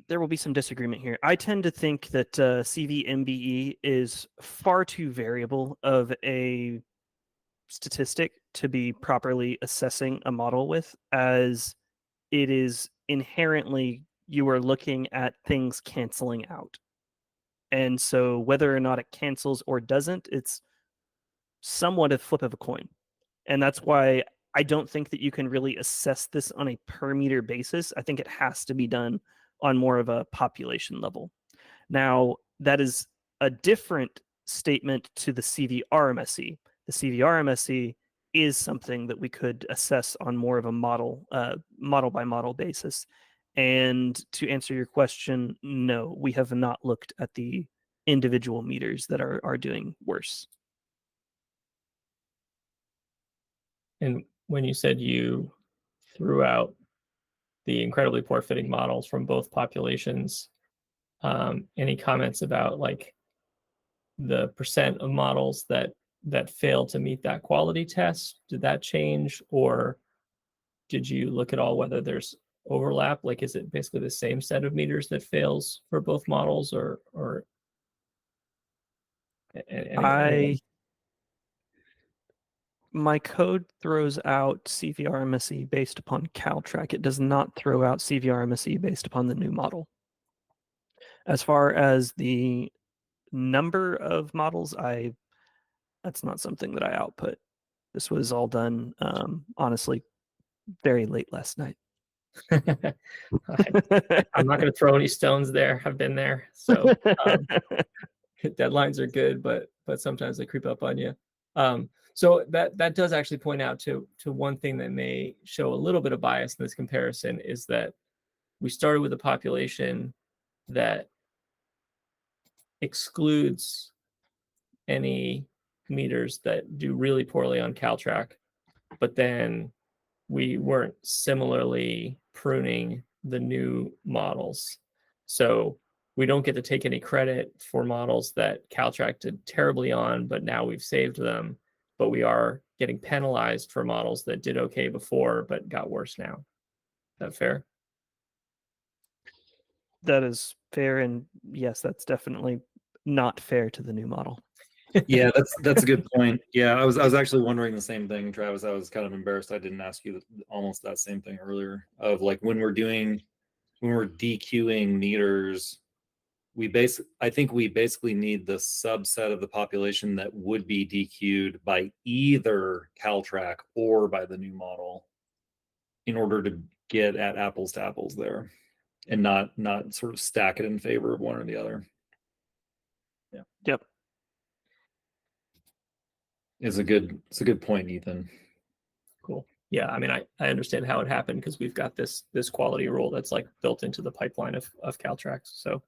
There will be some disagreement here. I tend to think that CVMBE is far too variable of a statistic to be properly assessing a model with, as it is inherently, you are looking at things canceling out. And so whether or not it cancels or doesn't, it's somewhat a flip of a coin. And that's why I don't think that you can really assess this on a per meter basis. I think it has to be done on more of a population level. Now, that is a different statement to the CVRMSE. The CVRMSE is something that we could assess on more of a model by model basis. And to answer your question, no, we have not looked at the individual meters that are doing worse. And when you said you threw out the incredibly poor fitting models from both populations, any comments about like the percent of models that fail to meet that quality test? Did that change, or did you look at all whether there's overlap? Like, is it basically the same set of meters that fails for both models, or my code throws out CVRMSE based upon Caltrack. It does not throw out CVRMSE based upon the new model. As far as the number of models, that's not something that I output. This was all done, honestly, very late last night. I'm not going to throw any stones there. I've been there. So deadlines are good, but sometimes they creep up on you. So that does actually point out to one thing that may show a little bit of bias in this comparison, is that we started with a population that excludes any meters that do really poorly on Caltrack, but then we weren't similarly pruning the new models. So we don't get to take any credit for models that Caltrack did terribly on, but now we've saved them. But we are getting penalized for models that did okay before, but got worse now. Is that fair? That is fair, and yes, that's definitely not fair to the new model. Yeah, that's a good point. Yeah, I was actually wondering the same thing, Travis. I was kind of embarrassed I didn't ask you almost that same thing earlier. Of like when we're DQing meters, I think we basically need the subset of the population that would be DQ'd by either Caltrack or by the new model in order to get at apples to apples there, and not sort of stack it in favor of one or the other. Yeah. Yep. It's a good point, Ethan. Cool. Yeah, I mean, I understand how it happened because we've got this quality rule that's like built into the pipeline of Caltrack. So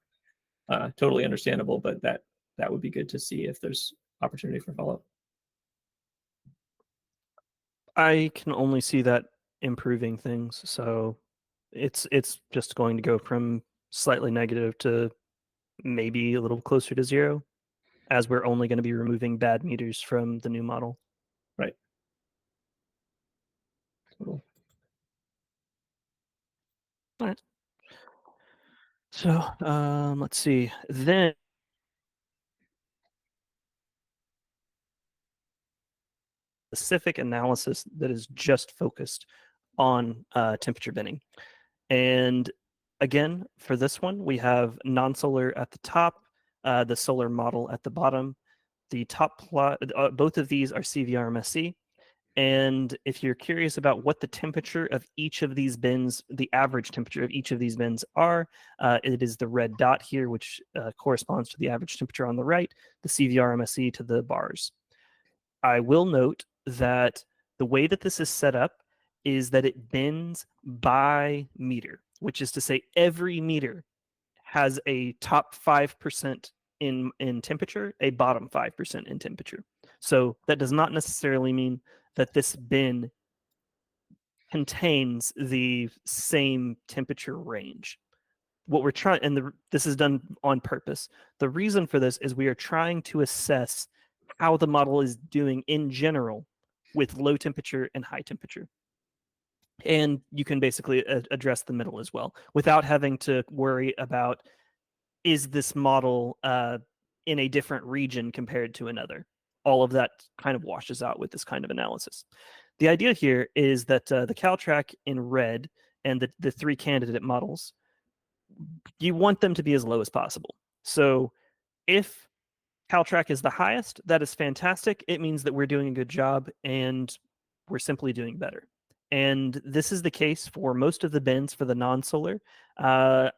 totally understandable, but that would be good to see if there's opportunity for follow-up. I can only see that improving things. So it's just going to go from slightly negative to maybe a little closer to 0, as we're only going to be removing bad meters from the new model. Right. Cool. All right. So let's see. Then specific analysis that is just focused on temperature binning. And again, for this one, we have non-solar at the top, the solar model at the bottom. The top plot, both of these are CVRMSC. And if you're curious about what the temperature of each of these bins, the average temperature of each of these bins are, it is the red dot here, which corresponds to the average temperature on the right, the CVRMSC to the bars. I will note that the way that this is set up is that it bins by meter, which is to say every meter has a top 5% in temperature, a bottom 5% in temperature. So that does not necessarily mean that this bin contains the same temperature range. What we're trying, and this is done on purpose. The reason for this is we are trying to assess how the model is doing in general with low temperature and high temperature. And you can basically address the middle as well without having to worry about, is this model in a different region compared to another? All of that kind of washes out with this kind of analysis. The idea here is that the Caltrack in red and the 3 candidate models, you want them to be as low as possible. So if Caltrack is the highest, that is fantastic. It means that we're doing a good job and we're simply doing better. And this is the case for most of the bins for the non-solar.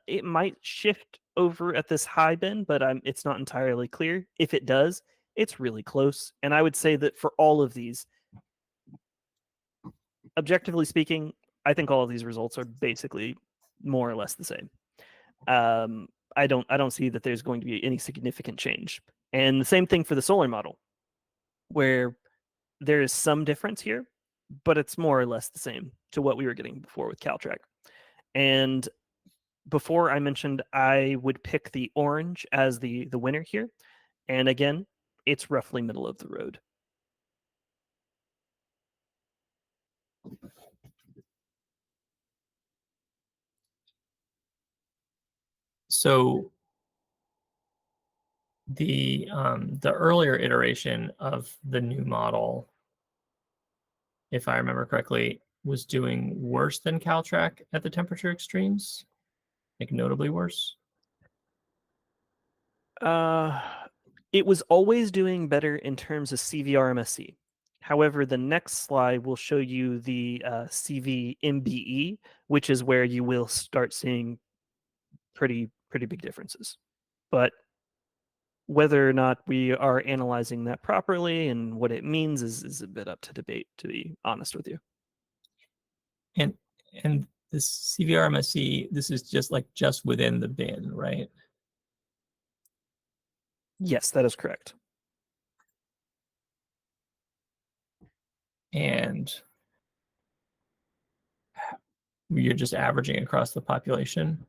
It might shift over at this high bin, but it's not entirely clear. If it does, it's really close. And I would say that for all of these, objectively speaking, I think all of these results are basically more or less the same. I don't see that there's going to be any significant change. And the same thing for the solar model, where there is some difference here, but it's more or less the same to what we were getting before with Caltrack. And before I mentioned I would pick the orange as the winner here. And again, it's roughly middle of the road. So the earlier iteration of the new model, if I remember correctly, was doing worse than Caltrack at the temperature extremes, like notably worse. It was always doing better in terms of CVRMSC. However, the next slide will show you the CVMBE, which is where you will start seeing pretty big differences. But whether or not we are analyzing that properly and what it means is a bit up to debate, to be honest with you. And this CVRMSC, this is just within the bin, right? Yes, that is correct. and you're just averaging across the population.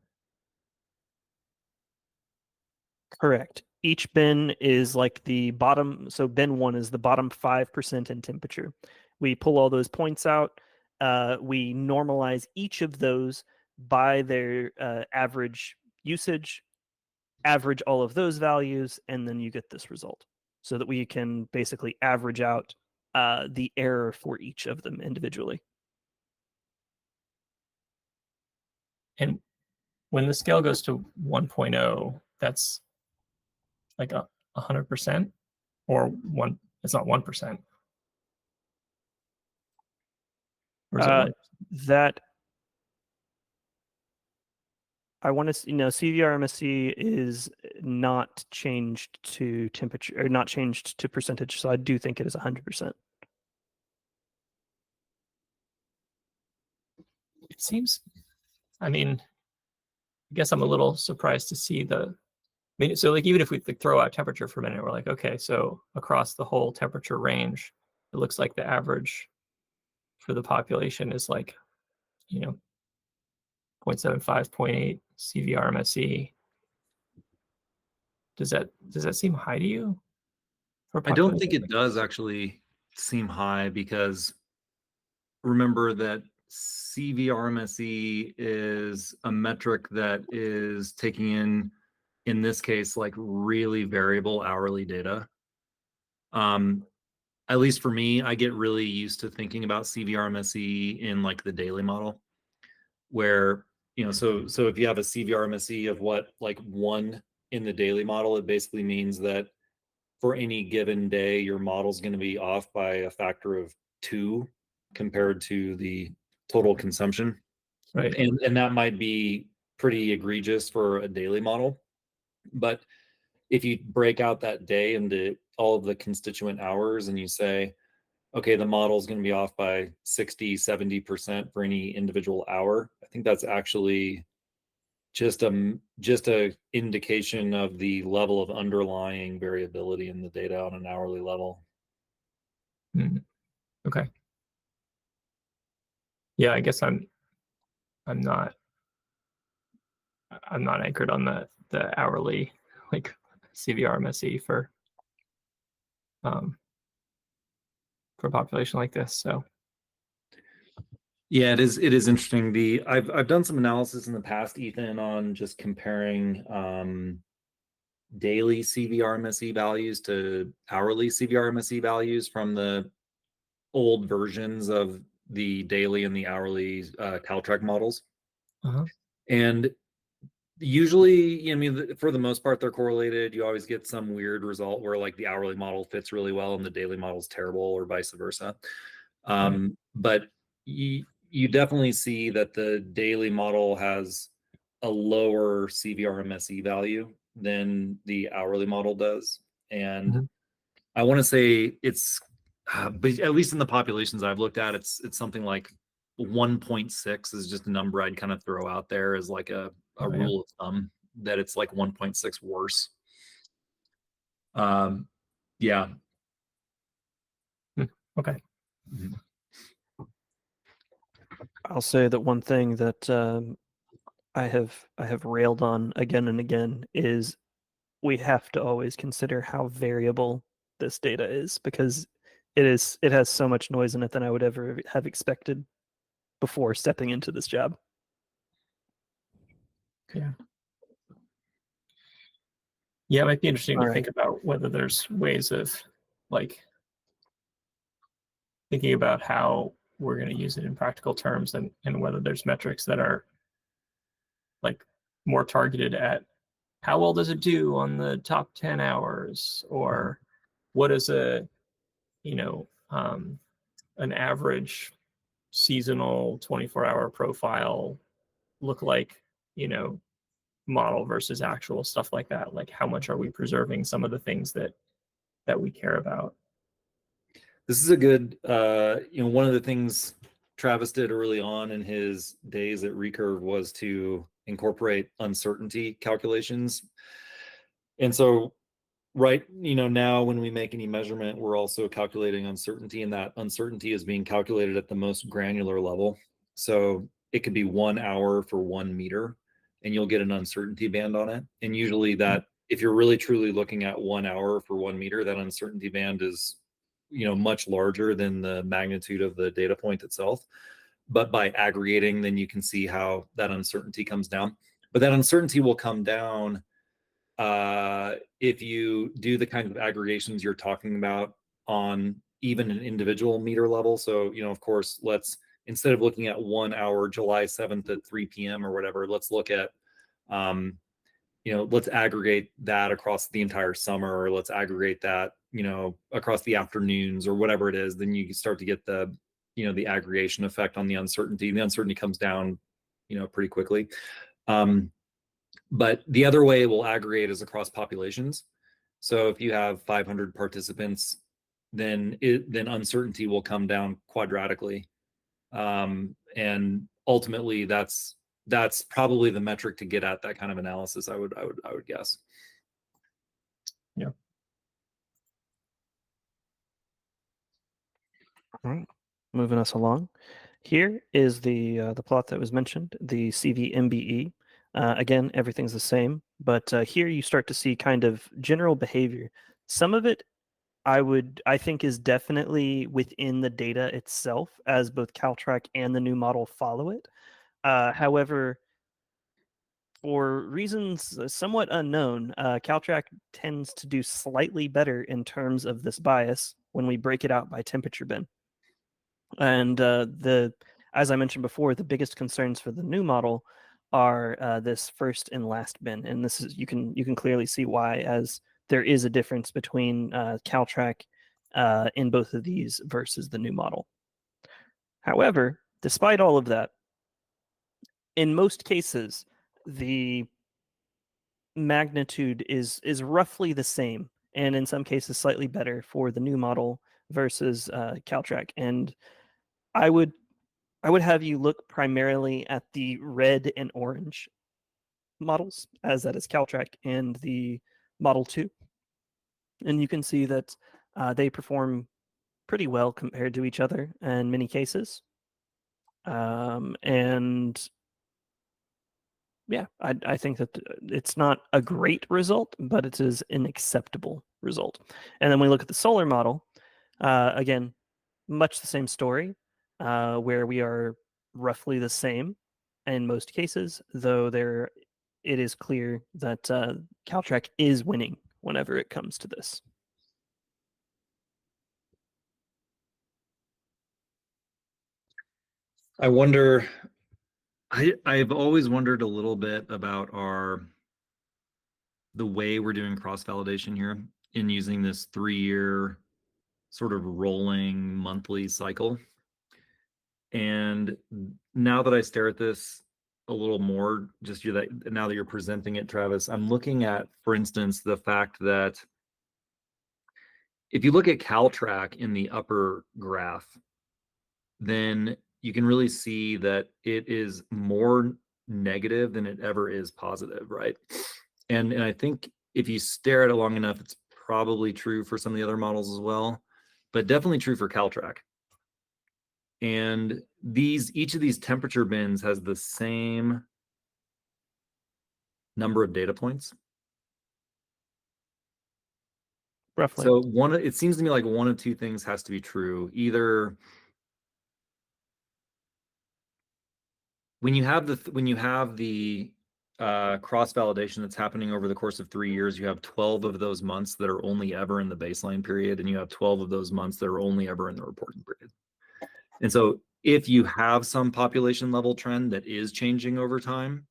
Correct. Each bin is like the bottom. So bin 1 is the bottom 5% in temperature. We pull all those points out. We normalize each of those by their average usage, average all of those values, and then you get this result so that we can basically average out the error for each of them individually. And when the scale goes to 1.0, that's like 100%, or one. It's not 1%. Or is it 1%? That I want to, CVRMSE is not changed to temperature or not changed to percentage. So I do think it is 100%. It seems, I mean, I guess I'm a little surprised to see so like even if we throw out temperature for a minute, we're like, okay, so across the whole temperature range, it looks like the average for the population is like, 0.75, 0.8 CVRMSE. Does that seem high to you? I don't think it does actually seem high, because remember that CVRMSE is a metric that is taking in this case, like really variable hourly data. At least for me, I get really used to thinking about CVRMSE in like the daily model, where, so if you have a CVRMSE of like 1 in the daily model, it basically means that for any given day, your model's going to be off by a factor of 2 compared to the total consumption. Right. And that might be pretty egregious for a daily model. But if you break out that day into all of the constituent hours and you say, okay, the model is going to be off by 60, 70% for any individual hour, I think that's actually just a indication of the level of underlying variability in the data on an hourly level. Okay. Yeah, I guess I'm not anchored on the hourly like CVRMSE for a population like this. So yeah, it is interesting. I've done some analysis in the past, Ethan, on just comparing daily CVRMSE values to hourly CVRMSE values from the old versions of the daily and the hourly Caltrack models. And usually, I mean, for the most part, they're correlated. You always get some weird result where like the hourly model fits really well and the daily model is terrible, or vice versa. But you definitely see that the daily model has a lower CVRMSE value than the hourly model does. And I want to say it's, but at least in the populations I've looked at, it's something like 1.6 is just a number I'd kind of throw out there as like a rule of thumb, that it's like 1.6 worse. Yeah. Okay. I'll say that one thing that I have railed on again and again is we have to always consider how variable this data is, because it has so much noise in it than I would ever have expected before stepping into this job. Yeah. Yeah, it might be interesting to think about whether there's ways of like thinking about how we're going to use it in practical terms, and whether there's metrics that are like more targeted at how well does it do on the top 10 hours, or what is an average seasonal 24-hour profile look like, model versus actual, stuff like that. Like how much are we preserving some of the things that we care about? This is a good, one of the things Travis did early on in his days at Recurve was to incorporate uncertainty calculations. And so right, now when we make any measurement, we're also calculating uncertainty, and that uncertainty is being calculated at the most granular level. So it could be 1 hour for 1 meter, and you'll get an uncertainty band on it. And usually that, if you're really truly looking at 1 hour for 1 meter, that uncertainty band is, much larger than the magnitude of the data point itself. But by aggregating, then you can see how that uncertainty comes down. But that uncertainty will come down if you do the kind of aggregations you're talking about on even an individual meter level. So, of course, instead of looking at 1 hour, July 7th at 3 p.m. or whatever, let's look at, let's aggregate that across the entire summer, or let's aggregate that, across the afternoons or whatever it is. Then you start to get the aggregation effect on the uncertainty. The uncertainty comes down, pretty quickly. But the other way it will aggregate is across populations. So if you have 500 participants, then uncertainty will come down quadratically. And ultimately that's probably the metric to get at that kind of analysis, I would guess. Yeah. All right, moving us along. Here is the plot that was mentioned, the CVMBE. Again, everything's the same, but here you start to see kind of general behavior. Some of it I think is definitely within the data itself, as both Caltrack and the new model follow it. However, for reasons somewhat unknown, Caltrack tends to do slightly better in terms of this bias when we break it out by temperature bin. And as I mentioned before, the biggest concerns for the new model are this first and last bin, and this is you can clearly see why, as there is a difference between Caltrack in both of these versus the new model. However, despite all of that, in most cases, the magnitude is roughly the same, and in some cases slightly better for the new model versus Caltrack. And I would have you look primarily at the red and orange models, as that is Caltrack and the Model 2. And you can see that they perform pretty well compared to each other in many cases. And yeah, I think that it's not a great result, but it is an acceptable result. And then we look at the solar model, again, much the same story, where we are roughly the same in most cases, though it is clear that Caltrack is winning whenever it comes to this. I wonder, I've always wondered a little bit about the way we're doing cross-validation here in using this 3-year sort of rolling monthly cycle. And now that I stare at this a little more, just now that you're presenting it, Travis, I'm looking at, for instance, the fact that if you look at Caltrack in the upper graph, then you can really see that it is more negative than it ever is positive, right? And I think if you stare at it long enough, it's probably true for some of the other models as well, but definitely true for Caltrack. And each of these temperature bins has the same number of data points. Roughly. So it seems to me like one of two things has to be true. Either when you have the cross validation that's happening over the course of 3 years, you have 12 of those months that are only ever in the baseline period, and you have 12 of those months that are only ever in the reporting period. And so if you have some population level trend that is changing over time,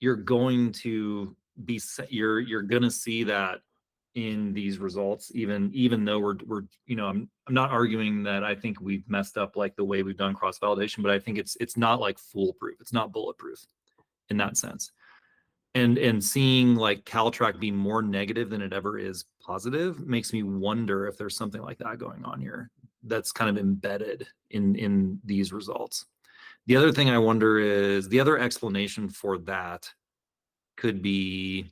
you're going to see that in these results, even though we're I'm not arguing that I think we've messed up like the way we've done cross validation, but I think it's not like foolproof. It's not bulletproof in that sense. And seeing like Caltrack be more negative than it ever is positive makes me wonder if there's something like that going on here that's kind of embedded in these results. The other thing I wonder is the other explanation for that could be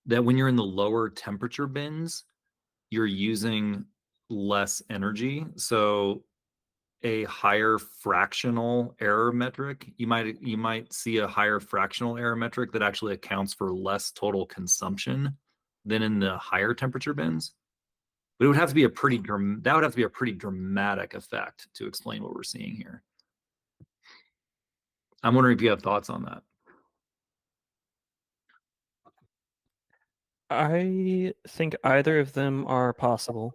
that when you're in the lower temperature bins, you're using less energy. So a higher fractional error metric, you might see a higher fractional error metric that actually accounts for less total consumption than in the higher temperature bins. But it would have to be a pretty that would have to be a pretty dramatic effect to explain what we're seeing here. I'm wondering if you have thoughts on that. I think either of them are possible.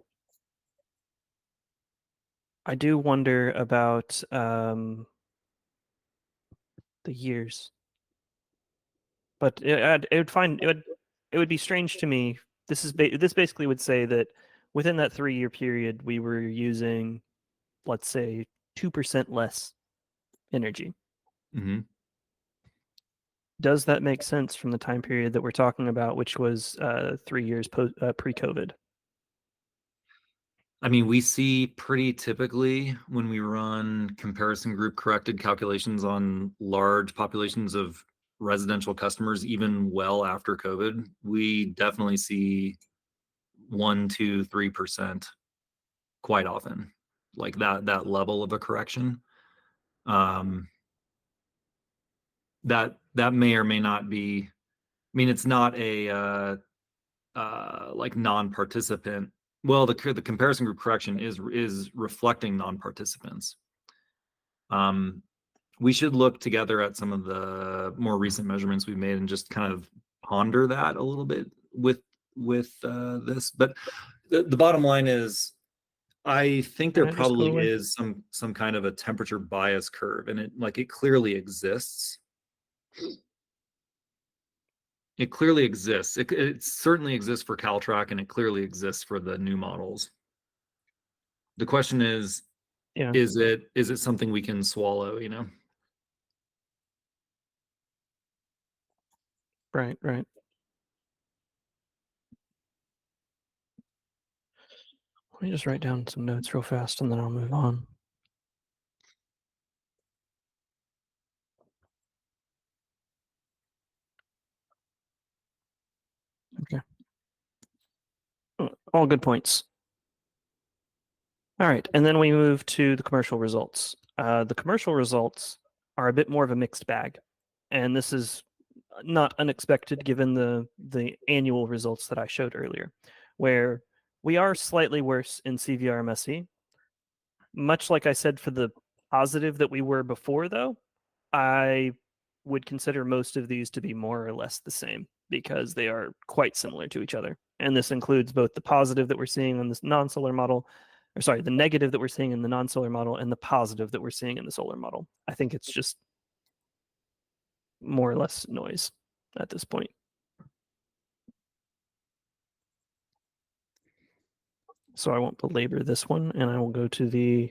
I do wonder about the years, but it would be strange to me. This basically would say that within that 3-year period, we were using, let's say, 2% less energy. Mm-hmm. Does that make sense from the time period that we're talking about, which was 3 years pre-COVID? I mean, we see pretty typically when we run comparison group corrected calculations on large populations of residential customers, even well after COVID, we definitely see 1, 2, 3% quite often, like that level of a correction. That may or may not be. I mean, it's not a like non-participant. Well, the comparison group correction is reflecting non-participants. We should look together at some of the more recent measurements we've made and just kind of ponder that a little bit with this. But the bottom line is, I think there Can I just go probably away? is some kind of a temperature bias curve, and it clearly exists. It clearly exists. It certainly exists for Caltrack, and it clearly exists for the new models. The question is, Yeah. is it something we can swallow, you know? Right. Let me just write down some notes real fast and then I'll move on. Okay. All good points. All right, and then we move to the commercial results. The commercial results are a bit more of a mixed bag, and this is not unexpected given the annual results that I showed earlier, where we are slightly worse in CVRMSE. Much like I said for the positive that we were before, though, I would consider most of these to be more or less the same because they are quite similar to each other. And this includes both the positive that we're seeing in this non-solar model, or sorry, the negative that we're seeing in the non-solar model and the positive that we're seeing in the solar model. I think it's just more or less noise at this point. So I won't belabor this one, and I will go to the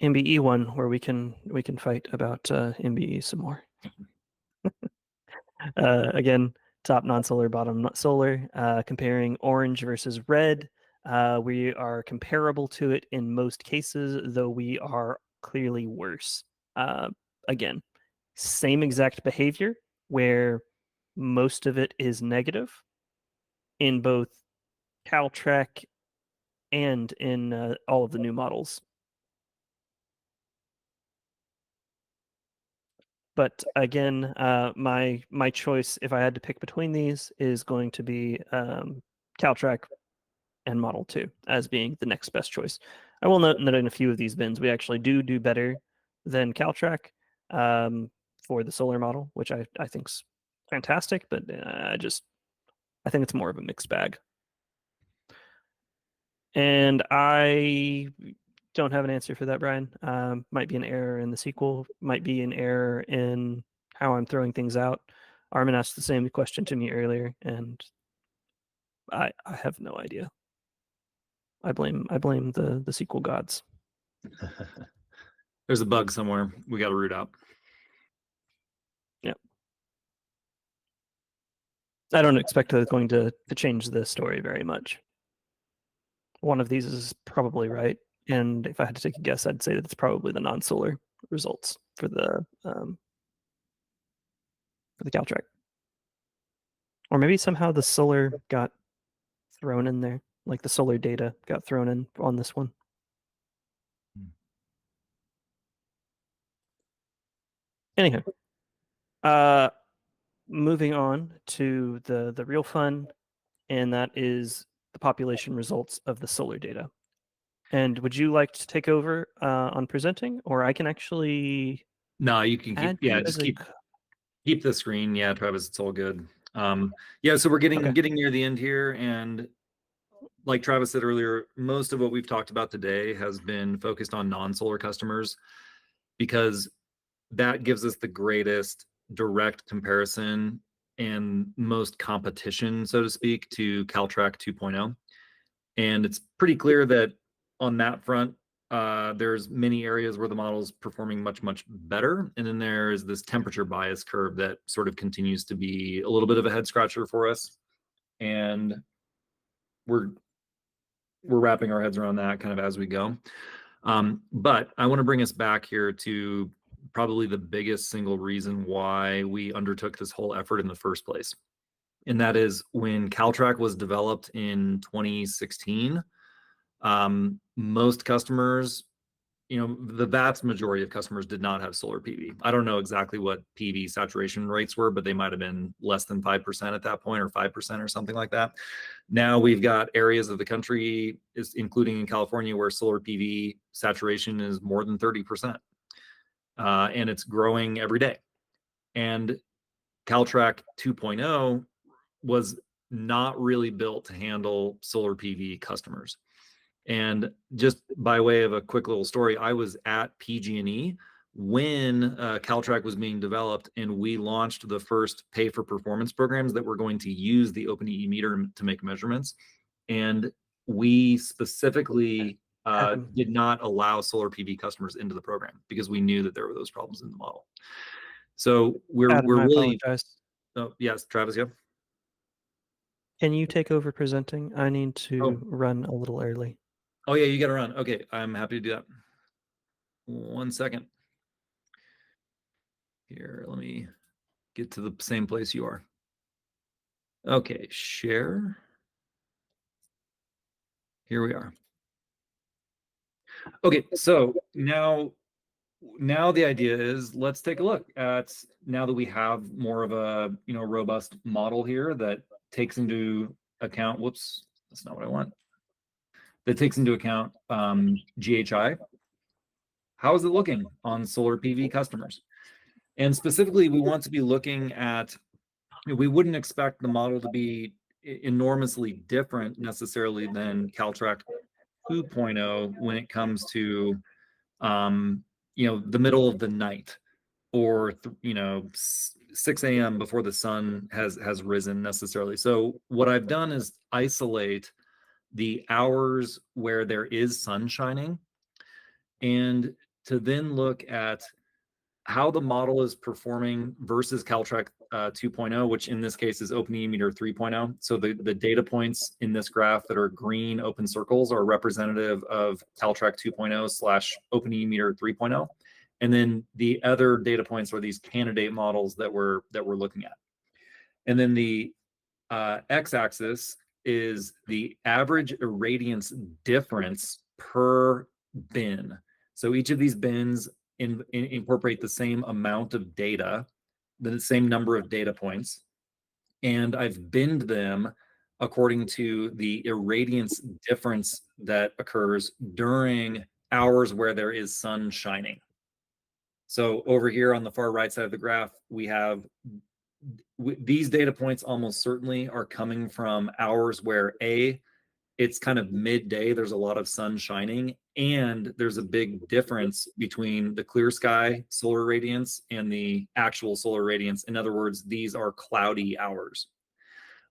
MBE one where we can fight about MBE some more. Again, top non-solar, bottom solar. Comparing orange versus red, we are comparable to it in most cases, though we are clearly worse. Again, same exact behavior where most of it is negative in both Caltrack and in all of the new models. But again, my choice, if I had to pick between these, is going to be Caltrack and Model 2 as being the next best choice. I will note that in a few of these bins, we actually do better than Caltrack for the solar model, which I think is fantastic, but I think it's more of a mixed bag. And I don't have an answer for that, Brian. Might be an error in the sequel, might be an error in how I'm throwing things out. Armin asked the same question to me earlier, and I have no idea. I blame the sequel gods. There's a bug somewhere we got to root out. Yep. I don't expect that it's going to change the story very much. One of these is probably right, and if I had to take a guess, I'd say that it's probably the non-solar results for the Caltrack. Or maybe somehow the solar got thrown in there, like the solar data got thrown in on this one. Anyhow, moving on to the real fun, and that is the population results of the solar data. And would you like to take over on presenting, or I can actually No, you can keep, add yeah, you just as a keep the screen. Yeah, Travis, it's all good. Yeah, so we're Okay. getting near the end here, and like Travis said earlier, most of what we've talked about today has been focused on non-solar customers because that gives us the greatest direct comparison and most competition, so to speak, to Caltrac 2.0. And it's pretty clear that on that front, there's many areas where the model is performing much, much better. And then there's this temperature bias curve that sort of continues to be a little bit of a head scratcher for us. And we're wrapping our heads around that kind of as we go. But I want to bring us back here to probably the biggest single reason why we undertook this whole effort in the first place. And that is when Caltrac was developed in 2016, most customers, the vast majority of customers did not have solar PV. I don't know exactly what PV saturation rates were, but they might have been less than 5% at that point, or 5% or something like that. Now we've got areas of the country, including in California, where solar PV saturation is more than 30%. And it's growing every day. And Caltrac 2.0 was not really built to handle solar PV customers. And just by way of a quick little story, I was at PG&E when Caltrac was being developed, and we launched the first pay for performance programs that were going to use the OpenEEmeter to make measurements. And we specifically did not allow solar PV customers into the program because we knew that there were those problems in the model. So we're I really, apologize. oh, yes, Travis, yeah. Can you take over presenting? I need to Oh. run a little early. Oh yeah, you got to run. Okay, I'm happy to do that. 1 second. Here, let me get to the same place you are. Okay, share. Here we are. Okay, so now the idea is, let's take a look at, now that we have more of a robust model here that takes into account, whoops, that's not what I want, that takes into account GHI. How is it looking on solar PV customers? And specifically, we want to be looking at, we wouldn't expect the model to be enormously different necessarily than Caltrac 2.0 when it comes to the middle of the night, or 6 a.m. before the sun has risen necessarily. So what I've done is isolate the hours where there is sun shining, and to then look at how the model is performing versus Caltrac 2.0, which in this case is OpenEEmeter 3.0. So the data points in this graph that are green open circles are representative of Caltrac 2.0 / OpenEEmeter 3.0. And then the other data points are these candidate models that we're looking at. And then the x-axis is the average irradiance difference per bin. So each of these bins incorporate the same amount of data, the same number of data points, and I've binned them according to the irradiance difference that occurs during hours where there is sun shining. So over here on the far right side of the graph, we have these data points almost certainly are coming from hours where it's kind of midday, there's a lot of sun shining, and there's a big difference between the clear sky solar radiance and the actual solar radiance. In other words, these are cloudy hours.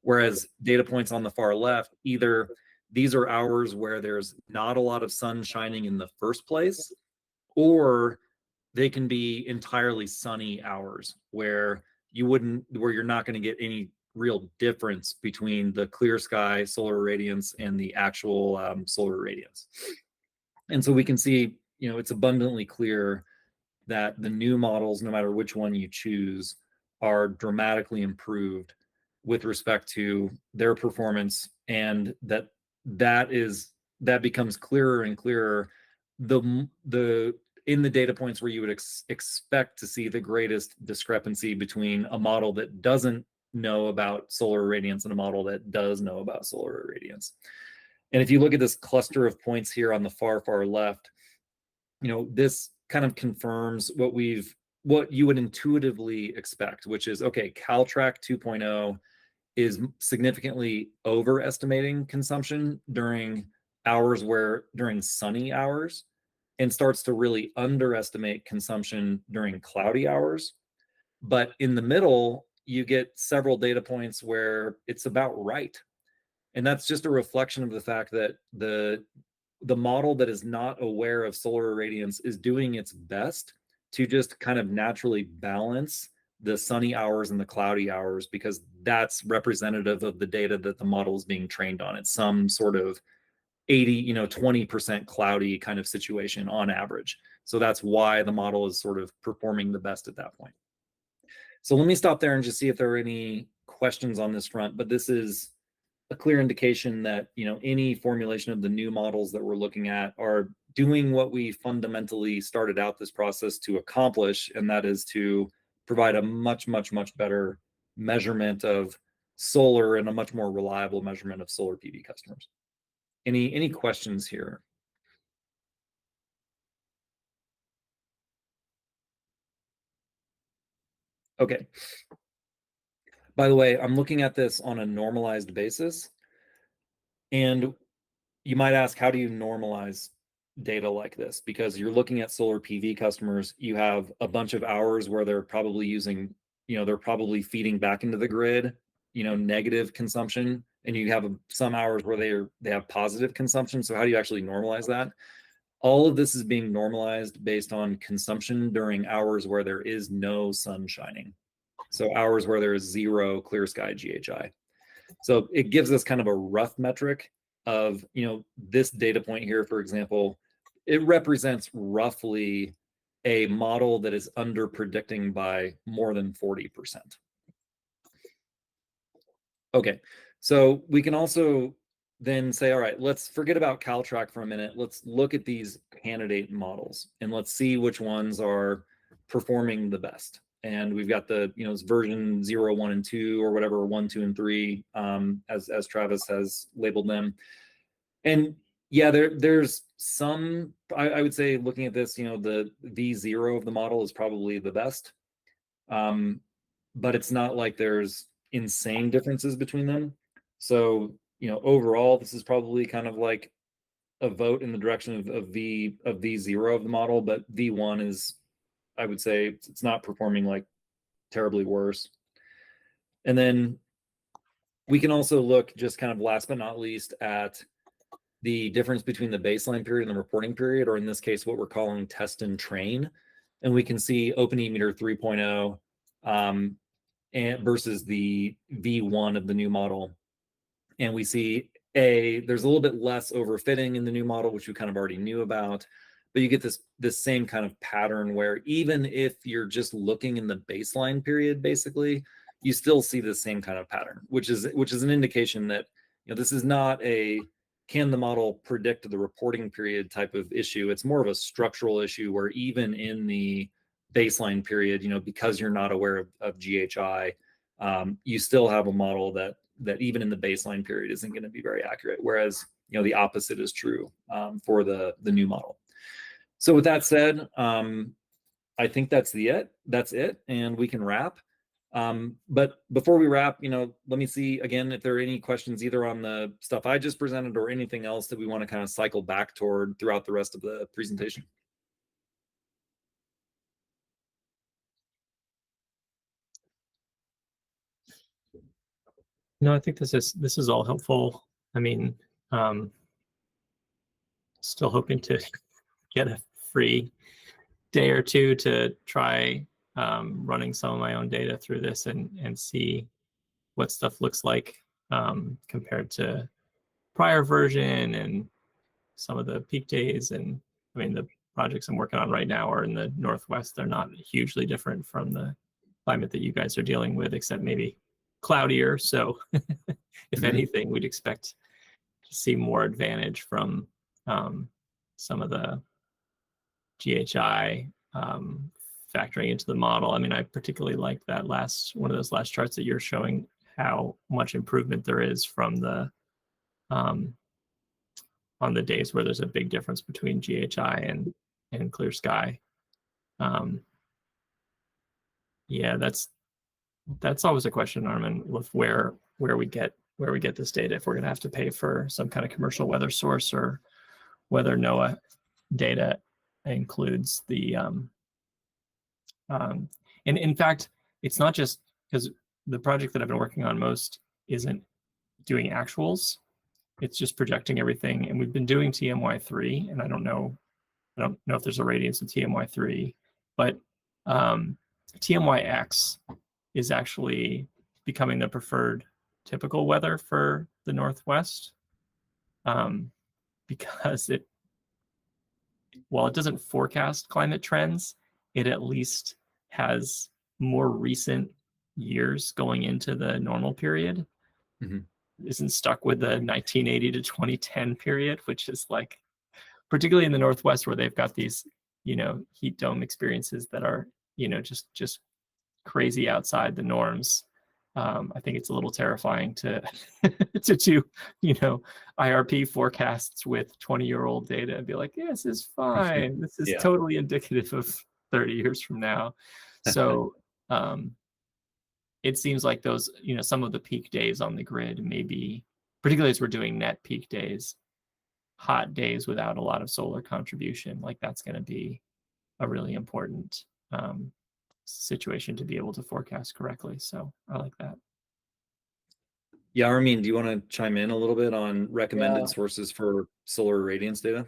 Whereas data points on the far left, either these are hours where there's not a lot of sun shining in the first place, or they can be entirely sunny hours where you're not going to get any real difference between the clear sky solar radiance and the actual solar radiance. And so we can see, it's abundantly clear that the new models, no matter which one you choose, are dramatically improved with respect to their performance, and that becomes clearer and clearer in the data points where you would expect to see the greatest discrepancy between a model that doesn't know about solar irradiance and a model that does know about solar irradiance. And if you look at this cluster of points here on the far left, this kind of confirms what you would intuitively expect, which is, okay, Caltrac 2.0 is significantly overestimating consumption during sunny hours, and starts to really underestimate consumption during cloudy hours. But in the middle, you get several data points where it's about right. And that's just a reflection of the fact that the model that is not aware of solar irradiance is doing its best to just kind of naturally balance the sunny hours and the cloudy hours, because that's representative of the data that the model is being trained on. It's some sort of 20% cloudy kind of situation on average. So that's why the model is sort of performing the best at that point. So let me stop there and just see if there are any questions on this front. But this is a clear indication that any formulation of the new models that we're looking at are doing what we fundamentally started out this process to accomplish, and that is to provide a much better measurement of solar and a much more reliable measurement of solar PV customers. Any questions here? Okay. By the way, I'm looking at this on a normalized basis. And you might ask, how do you normalize data like this? Because you're looking at solar PV customers, you have a bunch of hours where they're probably using, they're probably feeding back into the grid, negative consumption, and you have some hours where they have positive consumption. So how do you actually normalize that? All of this is being normalized based on consumption during hours where there is no sun shining. So hours where there is zero clear sky GHI. So it gives us kind of a rough metric of, this data point here, for example, it represents roughly a model that is under predicting by more than 40%. Okay, so we can also then say, all right, let's forget about Caltrac for a minute. Let's look at these candidate models and let's see which ones are performing the best. And we've got the, it's version 0, 1, and 2, or whatever, 1, 2, and 3, as Travis has labeled them. And yeah, there's some, I would say, looking at this, the V0 of the model is probably the best. But it's not like there's insane differences between them. So, overall, this is probably kind of like a vote in the direction of V0 of the model, but V1 is, I would say, it's not performing like terribly worse. And then we can also look, just kind of last but not least, at the difference between the baseline period and the reporting period, or in this case, what we're calling test and train. And we can see OpenEEmeter 3.0 and versus the V1 of the new model. And we see there's a little bit less overfitting in the new model, which we kind of already knew about. But you get this same kind of pattern where even if you're just looking in the baseline period, basically, you still see the same kind of pattern, which is an indication that this is not a can the model predict the reporting period type of issue. It's more of a structural issue where even in the baseline period, because you're not aware of GHI, you still have a model that even in the baseline period isn't going to be very accurate. Whereas the opposite is true for the new model. So with that said, I think that's it, and we can wrap. But before we wrap, let me see again if there are any questions either on the stuff I just presented or anything else that we want to kind of cycle back toward throughout the rest of the presentation. No, I think this is all helpful. I mean, still hoping to get a free day or two to try running some of my own data through this and see what stuff looks like compared to prior version and some of the peak days. And I mean, the projects I'm working on right now are in the Northwest. They're not hugely different from the climate that you guys are dealing with, except maybe cloudier. So if anything, we'd expect to see more advantage from some of the GHI factoring into the model. I mean, I particularly like that one of those last charts that you're showing how much improvement there is from the on the days where there's a big difference between GHI and clear sky. Yeah, that's always a question, Armin, with where we get this data, if we're going to have to pay for some kind of commercial weather source, or whether NOAA data includes the and in fact, it's not just because the project that I've been working on most isn't doing actuals. It's just projecting everything. And we've been doing TMY3, and I don't know if there's a radiance of TMY3, but TMYX is actually becoming the preferred typical weather for the Northwest, because while it doesn't forecast climate trends, it at least has more recent years going into the normal period. Isn't stuck with the 1980 to 2010 period, which is like, particularly in the Northwest, where they've got these, heat dome experiences that are, just crazy outside the norms. I think it's a little terrifying to to do, IRP forecasts with 20-year-old data and be like, yeah, this is fine. This is totally indicative of 30 years from now. So it seems like those, some of the peak days on the grid, maybe, particularly as we're doing net peak days, hot days without a lot of solar contribution, like that's going to be a really important situation to be able to forecast correctly. So I like that. Yeah, Armin, do you want to chime in a little bit on recommended sources for solar irradiance data?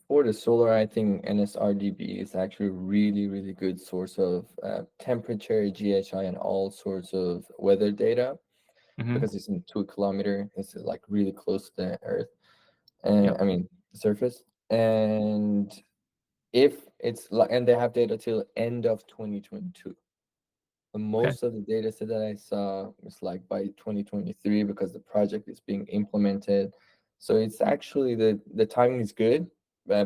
For the solar, I think NSRDB is actually a really, really good source of temperature, GHI, and all sorts of weather data, because it's in 2 kilometer. It's like really close to the Earth, and I mean the surface. And if it's like, and they have data till end of 2022. And most of the data set that I saw was like by 2023, because the project is being implemented. So it's actually the timing is good.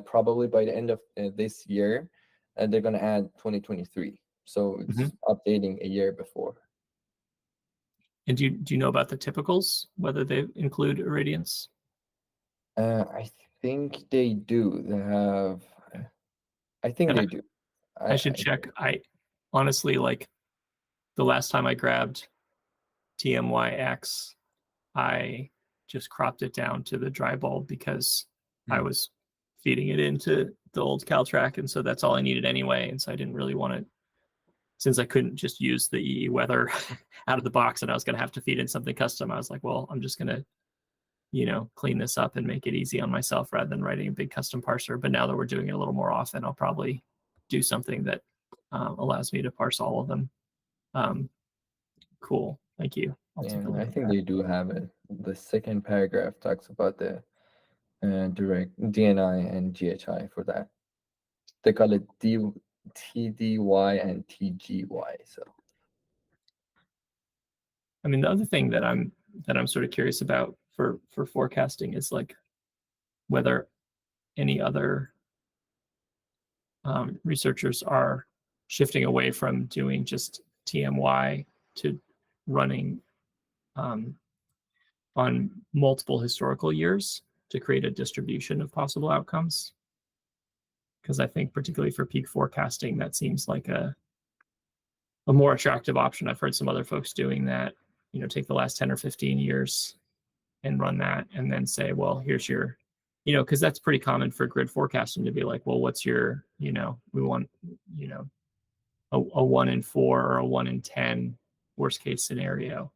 Probably by the end of this year, they're going to add 2023. So it's updating a year before. And do you know about the typicals, whether they include irradiance? I think they do. They have. I think they do. I should check. I honestly, like, the last time I grabbed TMYX, I just cropped it down to the dry bulb because I was feeding it into the old Caltrack, and so that's all I needed anyway. And so I didn't really want to, since I couldn't just use the EE weather out of the box and I was going to have to feed in something custom, I was like, well, I'm just going to, clean this up and make it easy on myself rather than writing a big custom parser. But now that we're doing it a little more often, I'll probably do something that allows me to parse all of them. Cool. Thank you. And I think they do have it. The second paragraph talks about the direct DNI and GHI for that. They call it TDY and TGY. So, I mean, the other thing that I'm sort of curious about for forecasting is like whether any other researchers are shifting away from doing just TMY to running on multiple historical years to create a distribution of possible outcomes. Because I think particularly for peak forecasting, that seems like a more attractive option. I've heard some other folks doing that, take the last 10 or 15 years and run that and then say, well, here's your, because that's pretty common for grid forecasting to be like, well, what's your, we want, a 1 in 4 or a 1 in 10 worst case scenario.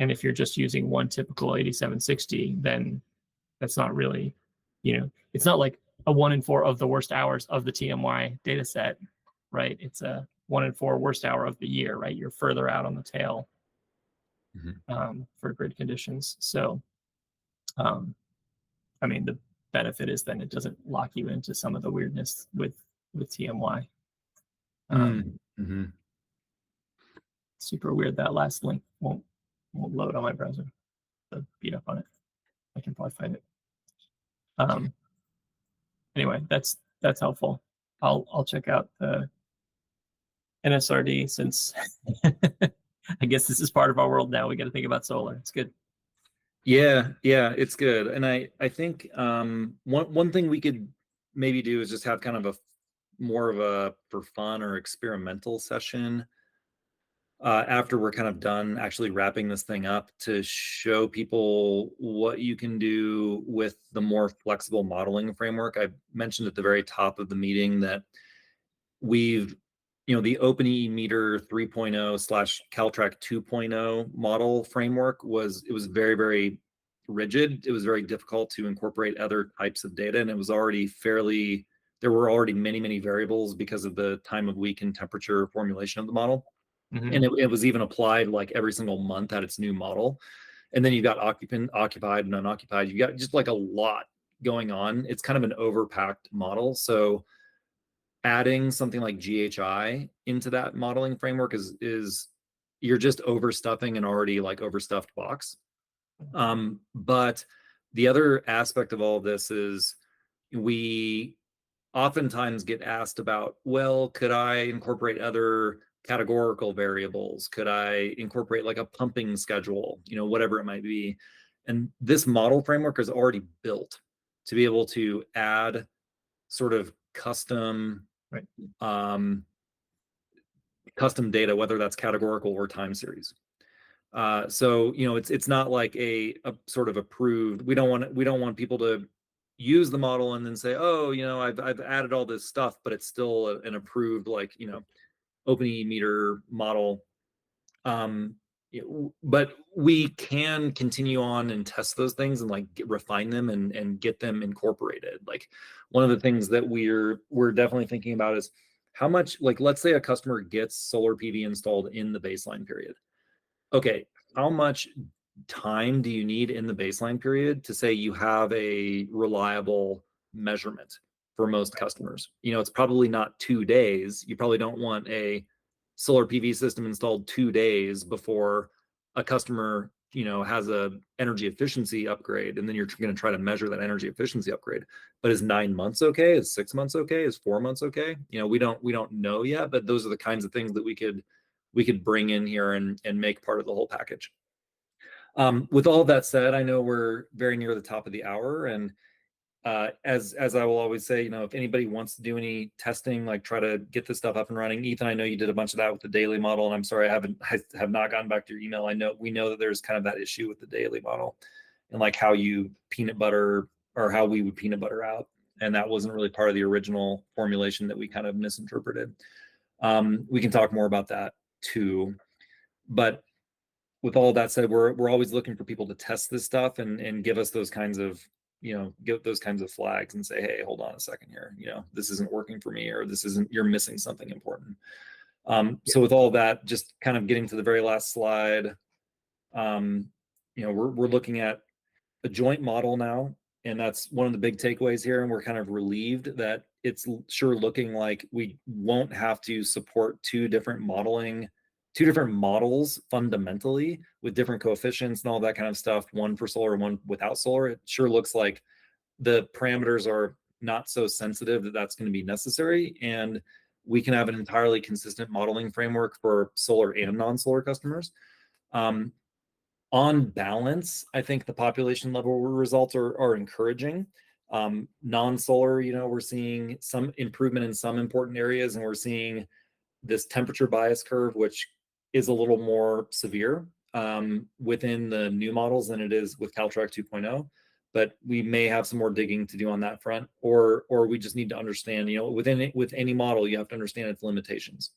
And if you're just using one typical 8760, then that's not really, it's not like a 1 in 4 of the worst hours of the TMY data set, right? It's a 1 in 4 worst hour of the year, right? You're further out on the tail for grid conditions. So, I mean, the benefit is then it doesn't lock you into some of the weirdness with TMY. Super weird that last link won't load on my browser. To beat up on it. I can probably find it. Anyway, that's helpful. I'll check out the NSRD since I guess this is part of our world now. We got to think about solar. It's good. Yeah, it's good. And I think one thing we could maybe do is just have kind of a more of a for fun or experimental session after we're kind of done actually wrapping this thing up, to show people what you can do with the more flexible modeling framework. I mentioned at the very top of the meeting that we've, the OpenEEmeter 3.0 / Caltrack 2.0 model framework it was very, very rigid. It was very difficult to incorporate other types of data, and it was already there were already many, many variables because of the time of week and temperature formulation of the model. Mm-hmm. And it was even applied like every single month at its new model. And then you've got occupied and unoccupied. You've got just like a lot going on. It's kind of an overpacked model. So adding something like GHI into that modeling framework is you're just overstuffing an already like overstuffed box. But the other aspect of all of this is we oftentimes get asked about, well, could I incorporate other categorical variables? Could I incorporate like a pumping schedule, whatever it might be? And this model framework is already built to be able to add sort of custom custom data, whether that's categorical or time series. So it's not like a sort of approved. We don't want people to use the model and then say, oh, I've added all this stuff, but it's still an approved like OpenEEmeter model. But we can continue on and test those things and like refine them and get them incorporated. Like one of the things that we're definitely thinking about is how much, like, let's say a customer gets solar PV installed in the baseline period. Okay, how much time do you need in the baseline period to say you have a reliable measurement for most customers? It's probably not 2 days. You probably don't want a solar PV system installed 2 days before a customer, has a energy efficiency upgrade, and then you're going to try to measure that energy efficiency upgrade. But is 9 months okay? Is 6 months okay? Is 4 months okay? We don't know yet, but those are the kinds of things that we could bring in here and make part of the whole package. With all of that said, I know we're very near the top of the hour, and as I will always say, if anybody wants to do any testing, like try to get this stuff up and running. Ethan, I know you did a bunch of that with the daily model, and I'm sorry I have not gotten back to your email. We know that there's kind of that issue with the daily model and like how you peanut butter, or how we would peanut butter out, and that wasn't really part of the original formulation that we kind of misinterpreted. We can talk more about that too, but with all that said, we're always looking for people to test this stuff and give us those kinds of give those kinds of flags and say, hey, hold on a second here, this isn't working for me, or you're missing something important. So with all that, just kind of getting to the very last slide, we're looking at a joint model now, and that's one of the big takeaways here. And we're kind of relieved that it's sure looking like we won't have to support two different models fundamentally with different coefficients and all that kind of stuff, one for solar and one without solar. It sure looks like the parameters are not so sensitive that that's going to be necessary, and we can have an entirely consistent modeling framework for solar and non-solar customers. On balance, I think the population level results are encouraging. Non-solar, we're seeing some improvement in some important areas, and we're seeing this temperature bias curve, which is a little more severe within the new models than it is with Caltrack 2.0. But we may have some more digging to do on that front, or we just need to understand, with any model, you have to understand its limitations.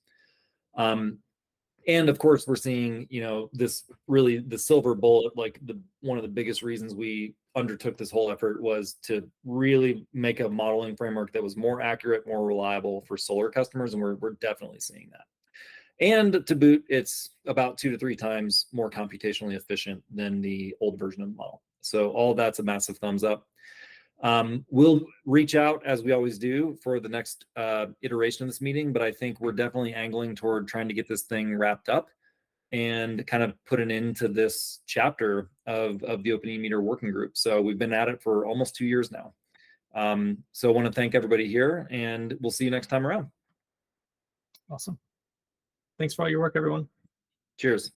And of course, we're seeing, this really the silver bullet, like one of the biggest reasons we undertook this whole effort was to really make a modeling framework that was more accurate, more reliable for solar customers, and we're definitely seeing that. And to boot, it's about 2 to 3 times more computationally efficient than the old version of the model. So all that's a massive thumbs up. We'll reach out, as we always do, for the next iteration of this meeting, but I think we're definitely angling toward trying to get this thing wrapped up and kind of put an end to this chapter of the OpenEEmeter working group. So we've been at it for almost 2 years now. So I want to thank everybody here, and we'll see you next time around. Awesome. Thanks for all your work, everyone. Cheers.